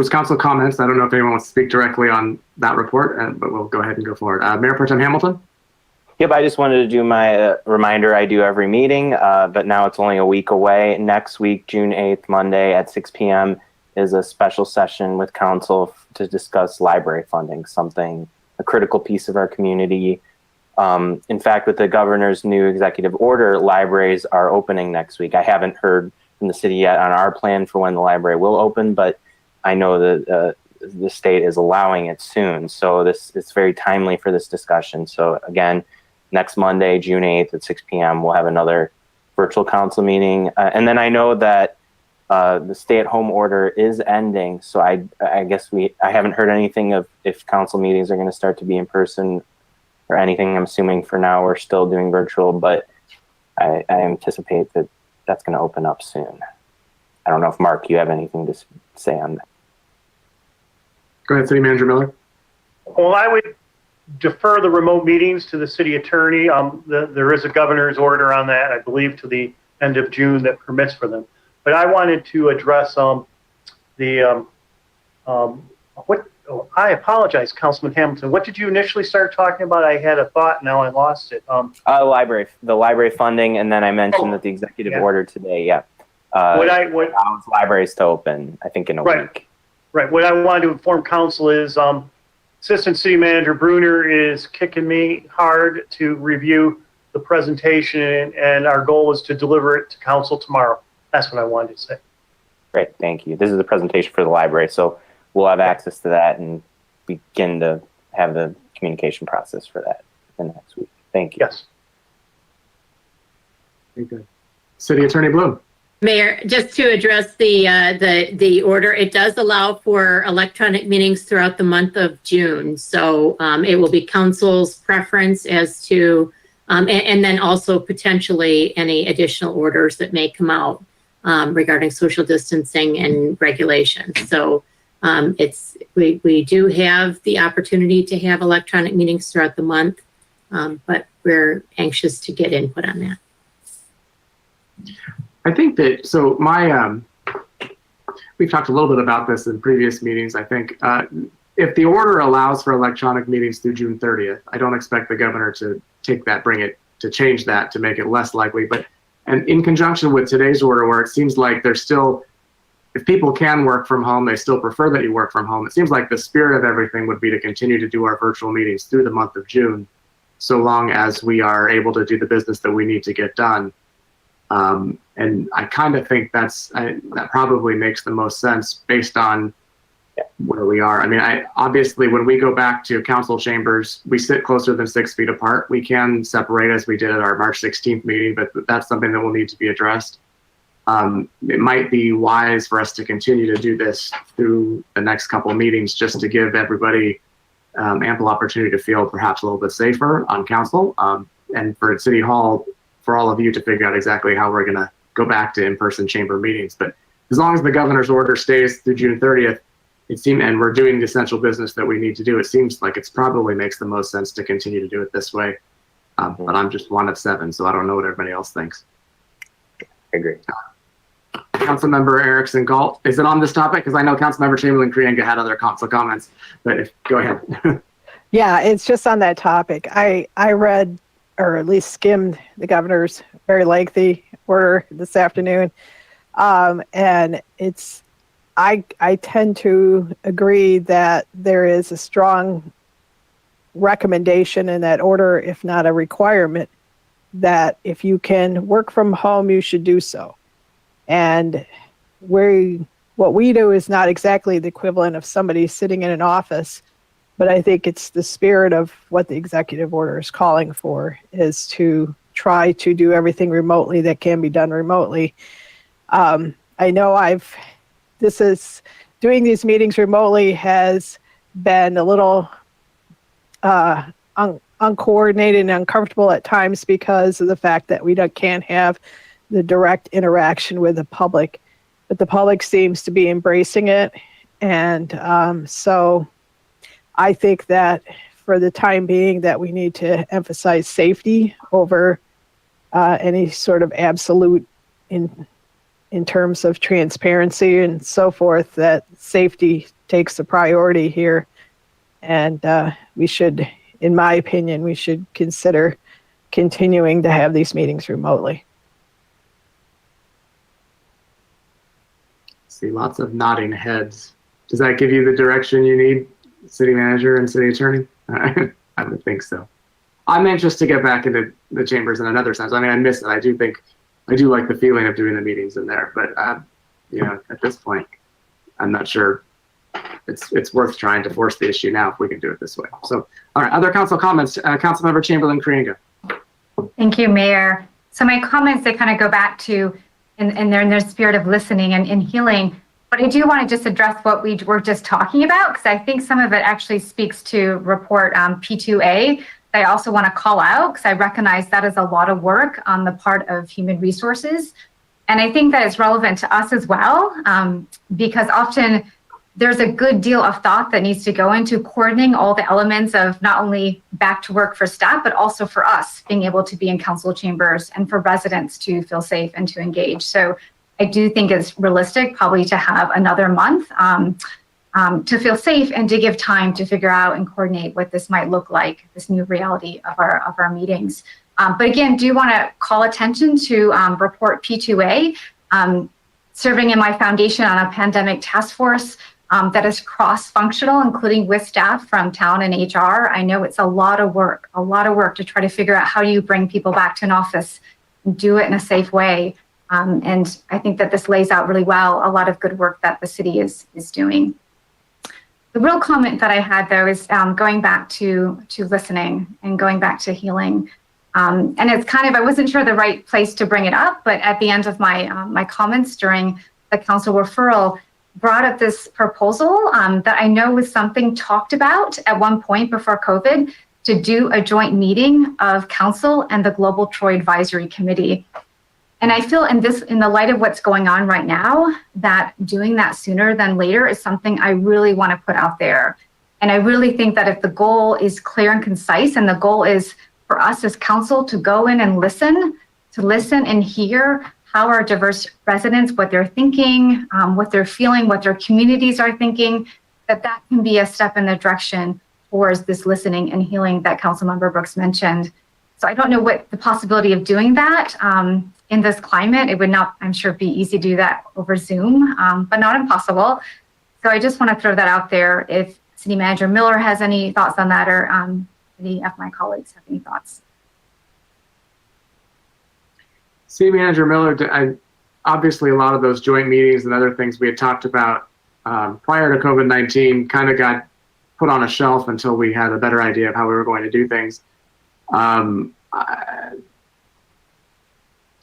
it's council comments. I don't know if anyone wants to speak directly on that report, but we'll go ahead and go forward. Mayor Pro Tem Hamilton? Yep, I just wanted to do my reminder I do every meeting, but now it's only a week away. Next week, June 8th, Monday at 6 p.m. is a special session with council to discuss library funding, a critical piece of our community. In fact, with the governor's new executive order, libraries are opening next week. I haven't heard from the city yet on our plan for when the library will open, but I know that the state is allowing it soon. So it's very timely for this discussion. So again, next Monday, June 8th at 6 p.m., we'll have another virtual council meeting. And then I know that the stay-at-home order is ending. So I guess I haven't heard anything of if council meetings are going to start to be in person or anything. I'm assuming for now we're still doing virtual, but I anticipate that that's going to open up soon. I don't know if, Mark, you have anything to say on that. Go ahead, City Manager Miller. Well, I would defer the remote meetings to the city attorney. There is a governor's order on that, I believe, to the end of June that permits for them. But I wanted to address I apologize, Councilman Hamilton. What did you initially start talking about? I had a thought, now I lost it. The library funding, and then I mentioned that the executive order today, allows libraries to open, I think, in a week. Right. What I wanted to inform council is Assistant City Manager Bruner is kicking me hard to review the presentation, and our goal is to deliver it to council tomorrow. That's what I wanted to say. Great, thank you. This is the presentation for the library, so we'll have access to that and begin to have the communication process for that in the next week. Thank you. Yes. Very good. City Attorney Bloom. Mayor, just to address the order, it does allow for electronic meetings throughout the month of June. So it will be council's preference as to, and then also potentially any additional orders that may come out regarding social distancing and regulations. So we do have the opportunity to have electronic meetings throughout the month, but we're anxious to get input on that. I think that, so we've talked a little bit about this in previous meetings. I think if the order allows for electronic meetings through June 30th, I don't expect the governor to bring it to change that to make it less likely. But and in conjunction with today's order, where it seems like there's still, if people can work from home, they still prefer that you work from home. It seems like the spirit of everything would be to continue to do our virtual meetings through the month of June, so long as we are able to do the business that we need to get done. And I kind of think that probably makes the most sense based on where we are. I mean, obviously, when we go back to council chambers, we sit closer than 6 feet apart. We can separate as we did at our March 16th meeting, but that's something that will need to be addressed. It might be wise for us to continue to do this through the next couple of meetings, just to give everybody ample opportunity to feel perhaps a little bit safer on council, and for City Hall, for all of you to figure out exactly how we're going to go back to in-person chamber meetings. But as long as the governor's order stays through June 30th, and we're doing the essential business that we need to do, it seems like it's probably makes the most sense to continue to do it this way. But I'm just one of 7, so I don't know what everybody else thinks. I agree. Councilmember Erickson Galt, is it on this topic? Because I know Councilmember Chamberlain Krienga had other council comments, but go ahead. Yeah, it's just on that topic. I read, or at least skimmed, the governor's very lengthy order this afternoon. And I tend to agree that there is a strong recommendation in that order, if not a requirement, that if you can work from home, you should do so. And what we do is not exactly the equivalent of somebody sitting in an office, but I think it's the spirit of what the executive order is calling for, is to try to do everything remotely that can be done remotely. I know doing these meetings remotely has been a little uncoordinated and uncomfortable at times because of the fact that we can't have the direct interaction with the public, but the public seems to be embracing it. And so I think that for the time being that we need to emphasize safety over any sort of absolute in terms of transparency and so forth, that safety takes the priority here. And we should, in my opinion, we should consider continuing to have these meetings remotely. See lots of nodding heads. Does that give you the direction you need, city manager and city attorney? I would think so. I'm anxious to get back into the chambers in another sense. I mean, I miss it. I do like the feeling of doing the meetings in there, but at this point, I'm not sure it's worth trying to force the issue now if we can do it this way. So, all right, other council comments. Councilmember Chamberlain Krienga. Thank you, Mayor. So my comments, they kind of go back to in their spirit of listening and healing. But I do want to just address what we were just talking about, because I think some of it actually speaks to report P2A. I also want to call out, because I recognize that is a lot of work on the part of human resources. And I think that it's relevant to us as well, because often there's a good deal of thought that needs to go into coordinating all the elements of not only back to work for staff, but also for us being able to be in council chambers and for residents to feel safe and to engage. So I do think it's realistic probably to have another month to feel safe and to give time to figure out and coordinate what this might look like, this new reality of our meetings. But again, do want to call attention to report P2A, serving in my foundation on a pandemic task force that is cross-functional, including with staff from town and HR. I know it's a lot of work to try to figure out how do you bring people back to an office and do it in a safe way. And I think that this lays out really well a lot of good work that the city is doing. The real comment that I had, though, is going back to listening and going back to healing. And it's kind of, I wasn't sure the right place to bring it up, but at the end of my comments during the council referral, brought up this proposal that I know was something talked about at one point before COVID, to do a joint meeting of council and the Global Troy Advisory Committee. And I feel in the light of what's going on right now, that doing that sooner than later is something I really want to put out there. And I really think that if the goal is clear and concise, and the goal is for us as council to go in and listen and hear how our diverse residents, what they're thinking, what they're feeling, what their communities are thinking, that can be a step in the direction towards this listening and healing that Councilmember Brooks mentioned. So I don't know what the possibility of doing that in this climate. It would not, I'm sure, be easy to do that over Zoom, but not impossible. So I just want to throw that out there. If City Manager Miller has any thoughts on that, or any of my colleagues have any thoughts. City Manager Miller, obviously a lot of those joint meetings and other things we had talked about prior to COVID-19 kind of got put on a shelf until we had a better idea of how we were going to do things. To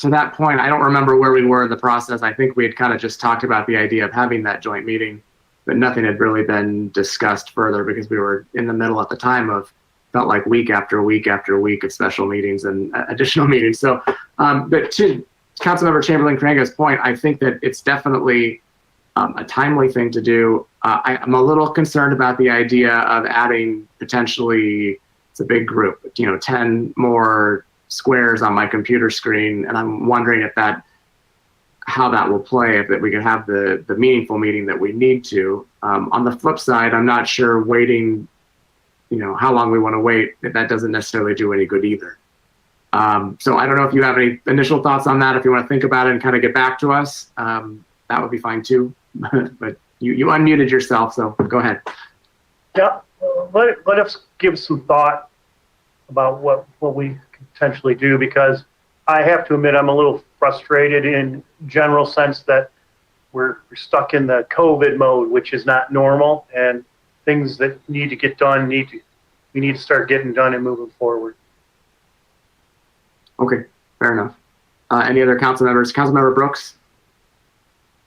that point, I don't remember where we were in the process. I think we had kind of just talked about the idea of having that joint meeting, but nothing had really been discussed further because we were in the middle at the time of, felt like week after week after week of special meetings and additional meetings. So, but to Councilmember Chamberlain-Cranga's point, I think that it's definitely a timely thing to do. I'm a little concerned about the idea of adding potentially, it's a big group, 10 more squares on my computer screen. And I'm wondering if how that will play, if we can have the meaningful meeting that we need to. On the flip side, I'm not sure waiting, how long we want to wait, if that doesn't necessarily do any good either. So I don't know if you have any initial thoughts on that. If you want to think about it and kind of get back to us, that would be fine too. But you unmuted yourself, so go ahead. Yeah, let us give some thought about what we could potentially do, because I have to admit I'm a little frustrated in general sense that we're stuck in the COVID mode, which is not normal, and things that need to get done we need to start getting done and moving forward. Okay, fair enough. Any other council members? Councilmember Brooks?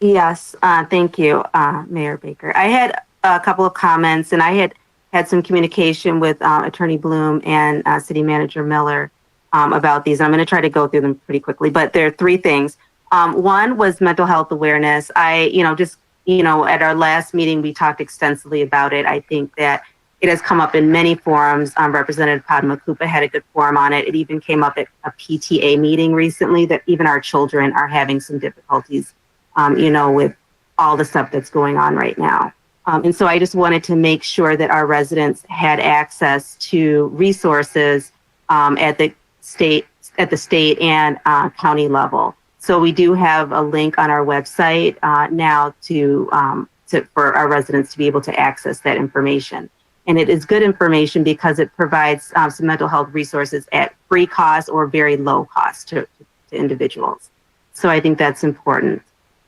Yes, thank you, Mayor Baker. I had a couple of comments, and I had some communication with Attorney Bloom and City Manager Miller about these. I'm going to try to go through them pretty quickly, but there are three things. One was mental health awareness. At our last meeting, we talked extensively about it. I think that it has come up in many forums. Representative Padma Kupa had a good forum on it. It even came up at a PTA meeting recently that even our children are having some difficulties, with all the stuff that's going on right now. And so I just wanted to make sure that our residents had access to resources at the state and county level. So we do have a link on our website now for our residents to be able to access that information. And it is good information because it provides some mental health resources at free cost or very low cost to individuals. So I think that's important.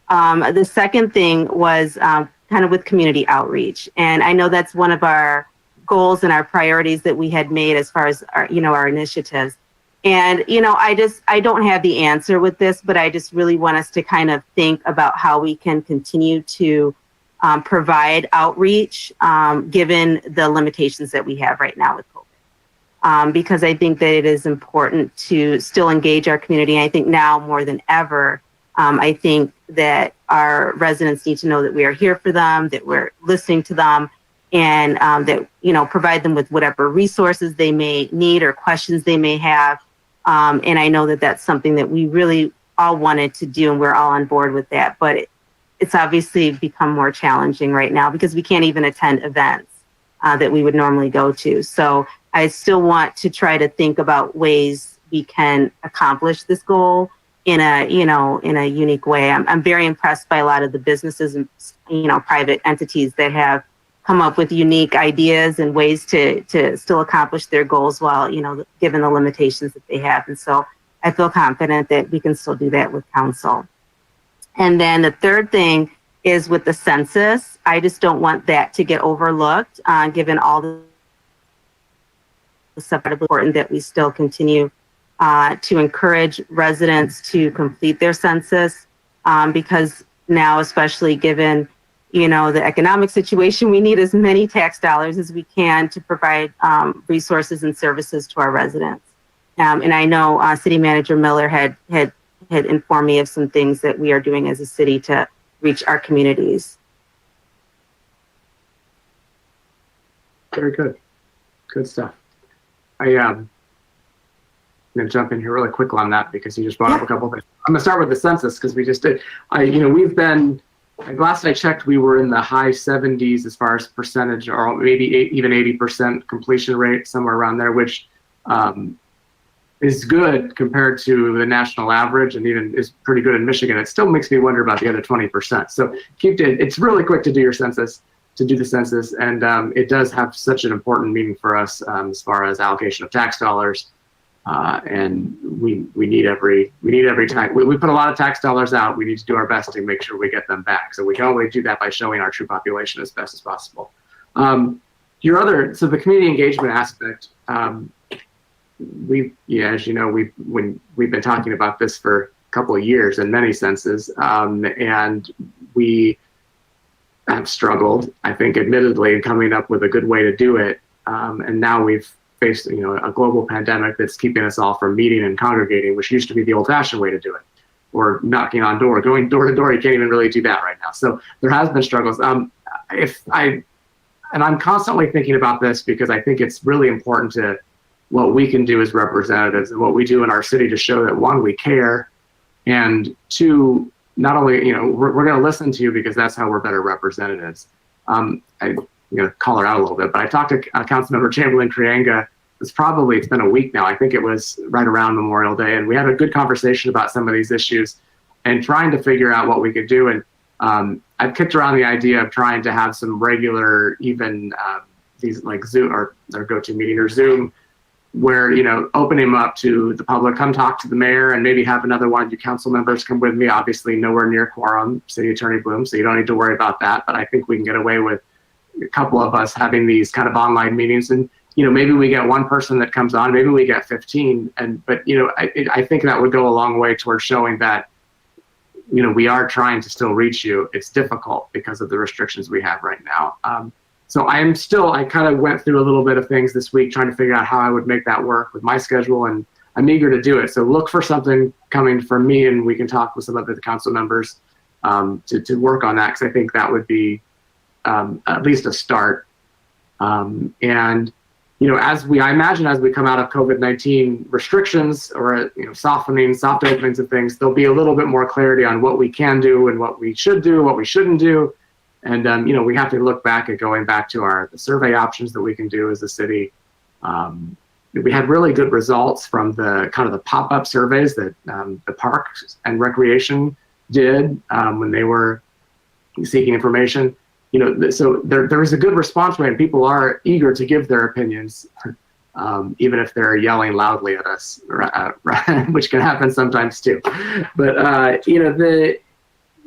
The second thing was kind of with community outreach. And I know that's one of our goals and our priorities that we had made as far as our initiatives. And, I don't have the answer with this, but I just really want us to kind of think about how we can continue to provide outreach given the limitations that we have right now with COVID. Because I think that it is important to still engage our community. I think now more than ever, I think that our residents need to know that we are here for them, that we're listening to them, and that, provide them with whatever resources they may need or questions they may have. And I know that that's something that we really all wanted to do, and we're all on board with that. But it's obviously become more challenging right now because we can't even attend events that we would normally go to. So I still want to try to think about ways we can accomplish this goal in a unique way. I'm very impressed by a lot of the businesses and, private entities that have come up with unique ideas and ways to still accomplish their goals while, given the limitations that they have. And so I feel confident that we can still do that with council. And then the third thing is with the census. I just don't want that to get overlooked, given all the stuff that's important that we still continue to encourage residents to complete their census, because now, especially given the economic situation, we need as many tax dollars as we can to provide resources and services to our residents. And I know City Manager Miller had informed me of some things that we are doing as a city to reach our communities. Very good. Good stuff. I'm going to jump in here really quick on that because you just brought up a couple of things. I'm going to start with the census because we just did. We've been, last I checked, we were in the high 70s as far as percentage, or maybe even 80% completion rate, somewhere around there, which is good compared to the national average and even is pretty good in Michigan, it still makes me wonder about the other 20%. So it's really quick to do the census, and it does have such an important meaning for us as far as allocation of tax dollars. And we need every time we put a lot of tax dollars out, we need to do our best to make sure we get them back. So we can only do that by showing our true population as best as possible. So the community engagement aspect, as you know, we've been talking about this for a couple of years in many senses, and we have struggled, I think, admittedly, in coming up with a good way to do it. And now we've faced, a global pandemic that's keeping us all from meeting and congregating, which used to be the old-fashioned way to do it, or knocking on door, going door to door. You can't even really do that right now. So there has been struggles. And I'm constantly thinking about this because I think it's really important to what we can do as representatives and what we do in our city to show that, one, we care, and two, not only, we're going to listen to you because that's how we're better representatives. I'm going to call her out a little bit, but I talked to Councilmember Chamberlain Krianga. It's been a week now. I think it was right around Memorial Day, and we had a good conversation about some of these issues and trying to figure out what we could do. And I've kicked around the idea of trying to have some regular, even these like Zoom or GoToMeeting or Zoom, where, open him up to the public, come talk to the mayor, and maybe have another one of you council members come with me. Obviously nowhere near quorum, City Attorney Bloom, so you don't need to worry about that. But I think we can get away with a couple of us having these kind of online meetings, and, maybe we get one person that comes on, maybe we get 15. But I think that would go a long way towards showing that, we are trying to still reach you. It's difficult because of the restrictions we have right now. So I kind of went through a little bit of things this week trying to figure out how I would make that work with my schedule, and I'm eager to do it. So look for something coming from me, and we can talk with some of the council members to work on that, because I think that would be at least a start. And, I imagine as we come out of COVID-19 restrictions or, soft openings of things, there'll be a little bit more clarity on what we can do and what we should do, what we shouldn't do. And, we have to look back at going back to the survey options that we can do as a city. We had really good results from the kind of the pop-up surveys that the Parks and Recreation did when they were seeking information. So there is a good response rate, and people are eager to give their opinions, even if they're yelling loudly at us, which can happen sometimes too. But,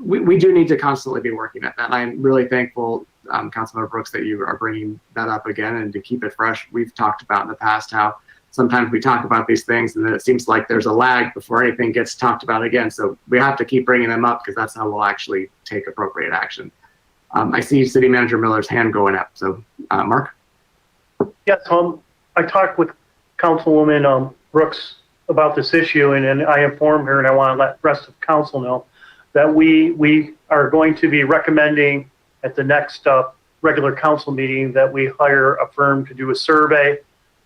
we do need to constantly be working at that. I'm really thankful, Councilmember Brooks, that you are bringing that up again, and to keep it fresh. We've talked about in the past how sometimes we talk about these things and then it seems like there's a lag before anything gets talked about again. So we have to keep bringing them up, because that's how we'll actually take appropriate action. I see City Manager Miller's hand going up. So, Mark? Yes, I talked with Councilwoman Brooks about this issue, and I informed her, and I want to let the rest of council know that we are going to be recommending at the next regular council meeting that we hire a firm to do a survey,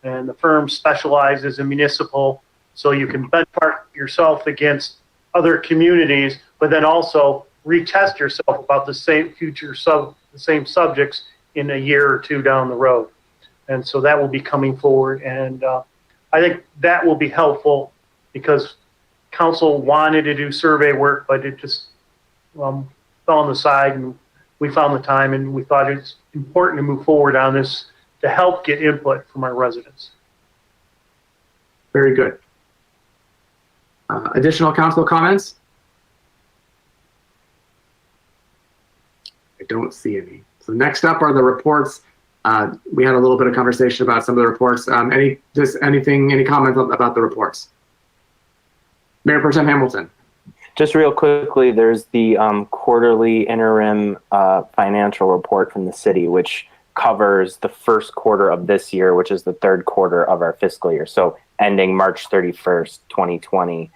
and the firm specializes in municipal, so you can benchmark yourself against other communities, but then also retest yourself about the same subjects in a year or two down the road. And so that will be coming forward, and I think that will be helpful, because council wanted to do survey work, but it just fell on the side, and we found the time, and we thought it's important to move forward on this to help get input from our residents. Very good. Additional council comments? I don't see any. So next up are the reports. We had a little bit of conversation about some of the reports. Any comments about the reports? Mayor Pro Tem Hamilton. Just real quickly, there's the quarterly interim financial report from the city, which covers the first quarter of this year, which is the third quarter of our fiscal year. So ending March 31st, 2020.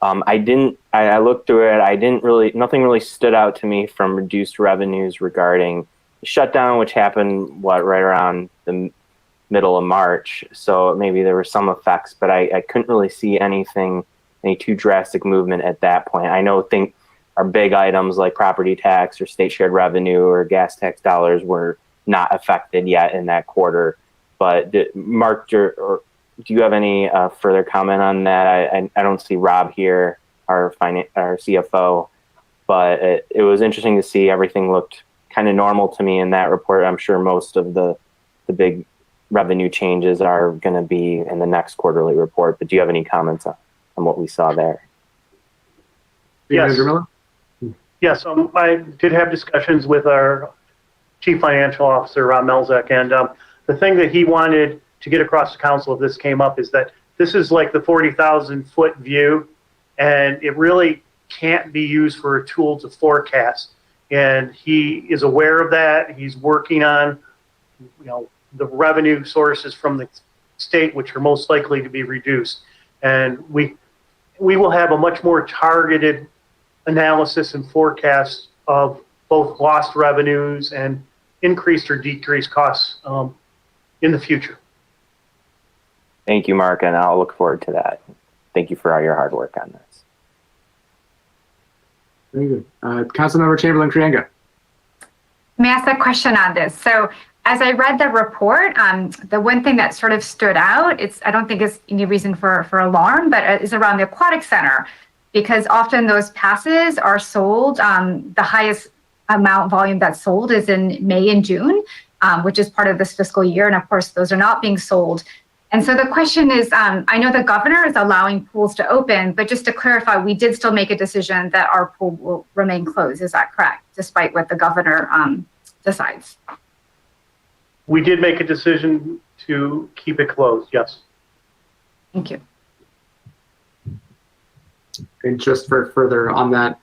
I looked through it. Nothing really stood out to me from reduced revenues regarding the shutdown, which happened, right around the middle of March. So maybe there were some effects, but I couldn't really see any too drastic movement at that point. I think our big items like property tax or state shared revenue or gas tax dollars were not affected yet in that quarter. But Mark or do you have any further comment on that? I don't see Rob here, our CFO, but it was interesting to see everything looked kind of normal to me in that report. I'm sure most of the big revenue changes are going to be in the next quarterly report, but do you have any comments on what we saw there? Yes. Yes, I did have discussions with our Chief Financial Officer, Rob Melzek, and the thing that he wanted to get across the council if this came up is that this is like the 40,000-foot view, and it really can't be used for a tool to forecast. And he is aware of that. He's working on, the revenue sources from the state, which are most likely to be reduced. And we will have a much more targeted analysis and forecast of both lost revenues and increased or decreased costs in the future. Thank you, Mark, and I'll look forward to that. Thank you for all your hard work on this. Very good. Councilmember Chamberlain-Krienga. May I ask a question on this? So as I read the report, the one thing that sort of stood out, I don't think it's any reason for alarm, but is around the aquatic center, because often those passes are sold, the highest amount volume that's sold is in May and June, which is part of this fiscal year. And of course, those are not being sold. And so the question is, I know the governor is allowing pools to open, but just to clarify, we did still make a decision that our pool will remain closed. Is that correct, despite what the governor decides? We did make a decision to keep it closed, yes. Thank you. And just for further on that,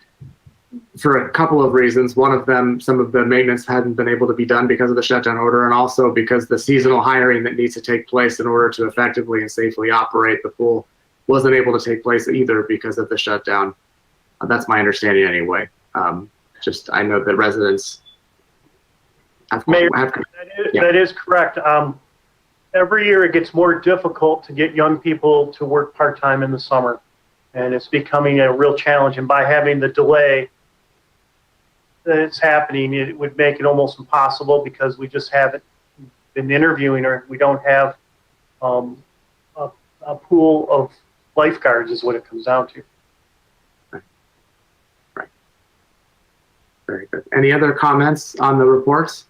for a couple of reasons. One of them, some of the maintenance hadn't been able to be done because of the shutdown order, and also because the seasonal hiring that needs to take place in order to effectively and safely operate the pool wasn't able to take place either because of the shutdown. That's my understanding anyway. I know that residents Mayor, that is correct. Every year it gets more difficult to get young people to work part-time in the summer, and it's becoming a real challenge. And by having the delay that it's happening, it would make it almost impossible because we just haven't been interviewing, or we don't have a pool of lifeguards is what it comes down to. Right. Very good. Any other comments on the reports?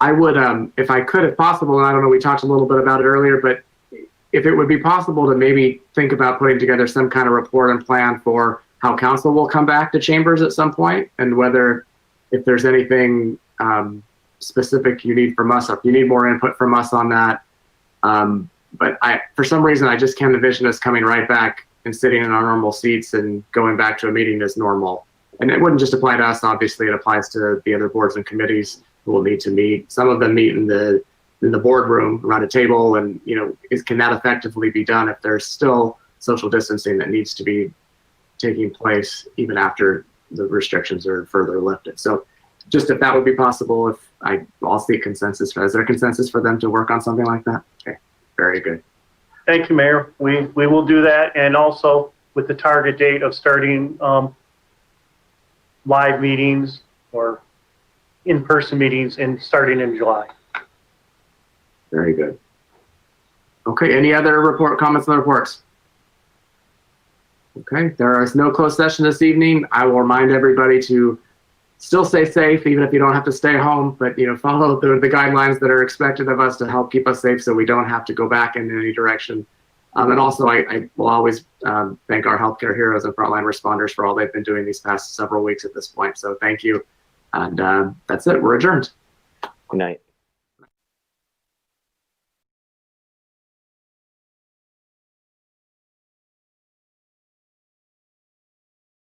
I would, if I could, if possible, and I don't know, we talked a little bit about it earlier, but if it would be possible to maybe think about putting together some kind of report and plan for how council will come back to chambers at some point, and whether, if there's anything specific you need from us, or if you need more input from us on that. But for some reason, I just can't envision us coming right back and sitting in our normal seats and going back to a meeting as normal. And it wouldn't just apply to us, obviously, it applies to the other boards and committees who will need to meet. Some of them meet in the boardroom around a table, and can that effectively be done if there's still social distancing that needs to be taking place even after the restrictions are further lifted? So just if that would be possible, I'll seek consensus. Is there consensus for them to work on something like that? Okay, very good. Thank you, Mayor. We will do that, and also with the target date of starting live meetings or in-person meetings and starting in July. Very good. Okay, any other comments on the reports? Okay, there is no closed session this evening. I will remind everybody to still stay safe, even if you don't have to stay home, but follow the guidelines that are expected of us to help keep us safe so we don't have to go back in any direction. And also, I will always thank our healthcare heroes and frontline responders for all they've been doing these past several weeks at this point. So thank you. And that's it. We're adjourned. Good night.